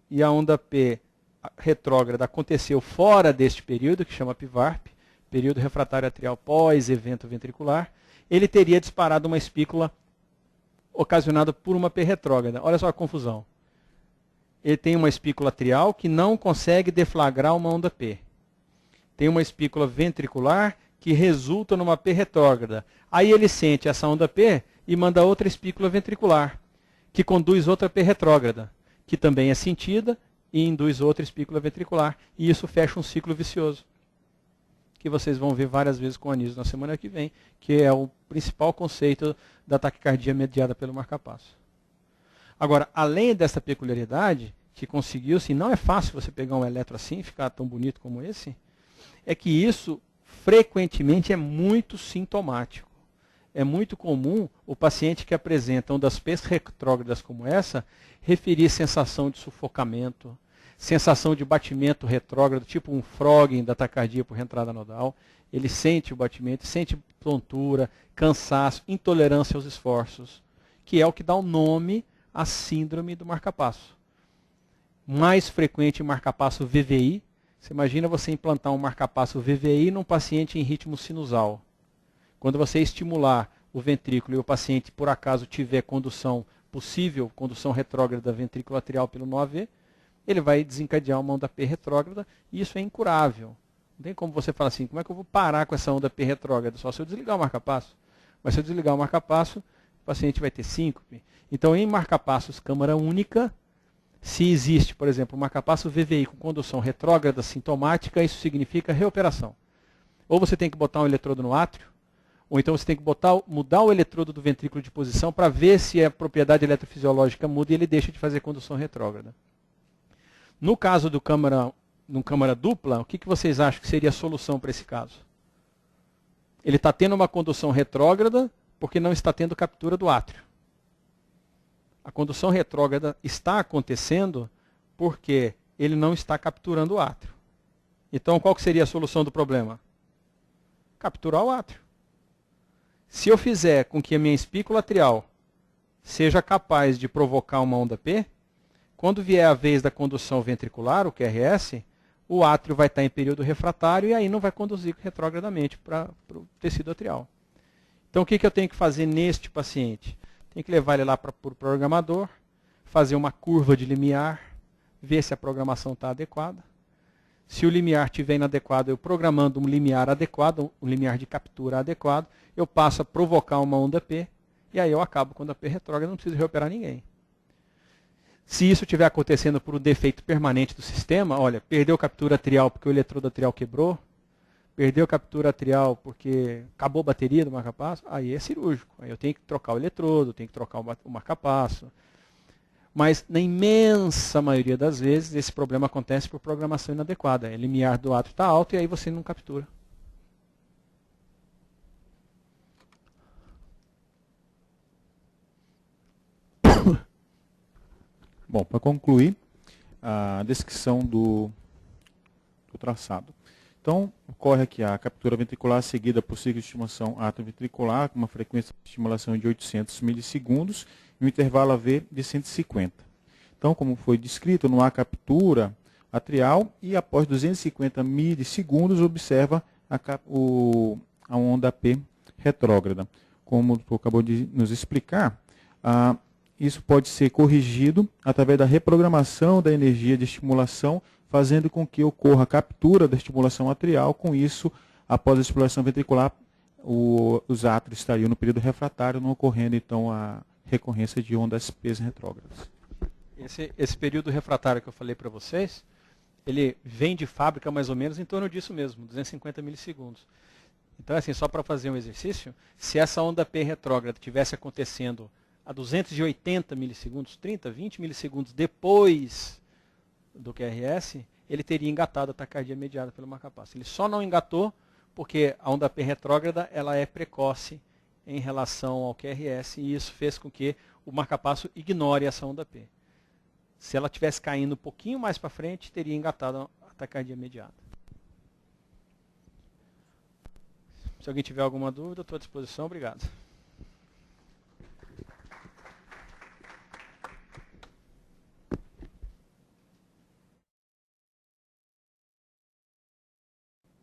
e a onda P retrógrada aconteceu fora deste período, que chama PVARP, período refratário atrial pós-evento ventricular, ele teria disparado uma espícula ocasionada por uma P retrógrada. Olha só a confusão. Ele tem uma espícula atrial que não consegue deflagrar uma onda P. Tem uma espícula ventricular que resulta numa P retrógrada. Aí ele sente essa onda P e manda outra espícula ventricular, que conduz outra P retrógrada, que também é sentida e induz outra espícula ventricular. E isso fecha um ciclo vicioso, que vocês vão ver várias vezes com o Anísio na semana que vem, que é o principal conceito da taquicardia mediada pelo marca-passo. Agora, além dessa peculiaridade, que conseguiu-se, não é fácil você pegar um eletro assim e ficar tão bonito como esse, é que isso frequentemente é muito sintomático. é muito comum o paciente que apresenta ondas P retrógradas como essa, referir sensação de sufocamento, sensação de batimento retrógrado, tipo um frogging da taquicardia por reentrada nodal. Ele sente o batimento, sente tontura, cansaço, intolerância aos esforços, que é o que dá o nome à síndrome do marcapasso. Mais frequente marcapasso VVI. Você imagina você implantar um marcapasso VVI num paciente em ritmo sinusal. Quando você estimular o ventrículo e o paciente, por acaso, tiver condução possível, condução retrógrada ventrículo atrial pelo 9V, ele vai desencadear uma onda P retrógrada e isso é incurável. Não tem como você falar assim, como é que eu vou parar com essa onda P retrógrada? Só se eu desligar o marcapasso. Mas se eu desligar o marcapasso, o paciente vai ter síncope. Então, em marcapassos câmara única, se existe, por exemplo, um marcapasso VVI com condução retrógrada sintomática, isso significa reoperação. Ou você tem que botar um eletrodo no átrio, ou então você tem que mudar o eletrodo do ventrículo de posição para ver se a propriedade eletrofisiológica muda e ele deixa de fazer condução retrógrada. No caso do câmara dupla, o que vocês acham que seria a solução para esse caso? Ele está tendo uma condução retrógrada porque não está tendo captura do átrio. A condução retrógrada está acontecendo porque ele não está capturando o átrio. Então, qual que seria a solução do problema? Capturar o átrio. Se eu fizer com que a minha espícula atrial seja capaz de provocar uma onda P, quando vier a vez da condução ventricular, o QRS, o átrio vai estar em período refratário e aí não vai conduzir retrogradamente para o tecido atrial. Então, o que eu tenho que fazer neste paciente? Tem que levar ele lá para o programador, fazer uma curva de limiar, ver se a programação está adequada. Se o limiar estiver inadequado, eu programando um limiar adequado, um limiar de captura adequado, eu passo a provocar uma onda P, e aí eu acabo com a onda P retrógrada, não preciso reoperar ninguém. Se isso estiver acontecendo por um defeito permanente do sistema, olha, perdeu captura atrial porque o eletrodo atrial quebrou, perdeu captura atrial porque acabou a bateria do marcapasso, aí é cirúrgico. Aí eu tenho que trocar o eletrodo, tenho que trocar o marcapasso. Mas, na imensa maioria das vezes, esse problema acontece por programação inadequada. O limiar do átrio está alto e aí você não captura. Bom, para concluir, a descrição do traçado. Então, ocorre aqui a captura ventricular seguida por ciclo de estimulação atrioventricular com uma frequência de estimulação de 800 milissegundos e um intervalo AV de 150. Então, como foi descrito, não há captura atrial e após 250 milissegundos observa a onda P retrógrada. Como o doutor acabou de nos explicar, isso pode ser corrigido através da reprogramação da energia de estimulação, fazendo com que ocorra a captura da estimulação atrial. Com isso, após a estimulação ventricular, os átrios estariam no período refratário, não ocorrendo então a recorrência de ondas P retrógradas. Esse período refratário que eu falei para vocês, ele vem de fábrica mais ou menos em torno disso mesmo, 250 milissegundos. Então, assim, só para fazer um exercício, se essa onda P retrógrada estivesse acontecendo a 280 milissegundos, 30, 20 milissegundos depois do QRS, ele teria engatado a taquicardia mediada pelo marcapasso. Ele só não engatou porque a onda P retrógrada ela é precoce em relação ao QRS e isso fez com que o marcapasso ignore essa onda P. Se ela estivesse caindo um pouquinho mais para frente, teria engatado a taquicardia mediada. Se alguém tiver alguma dúvida, estou à disposição. Obrigado.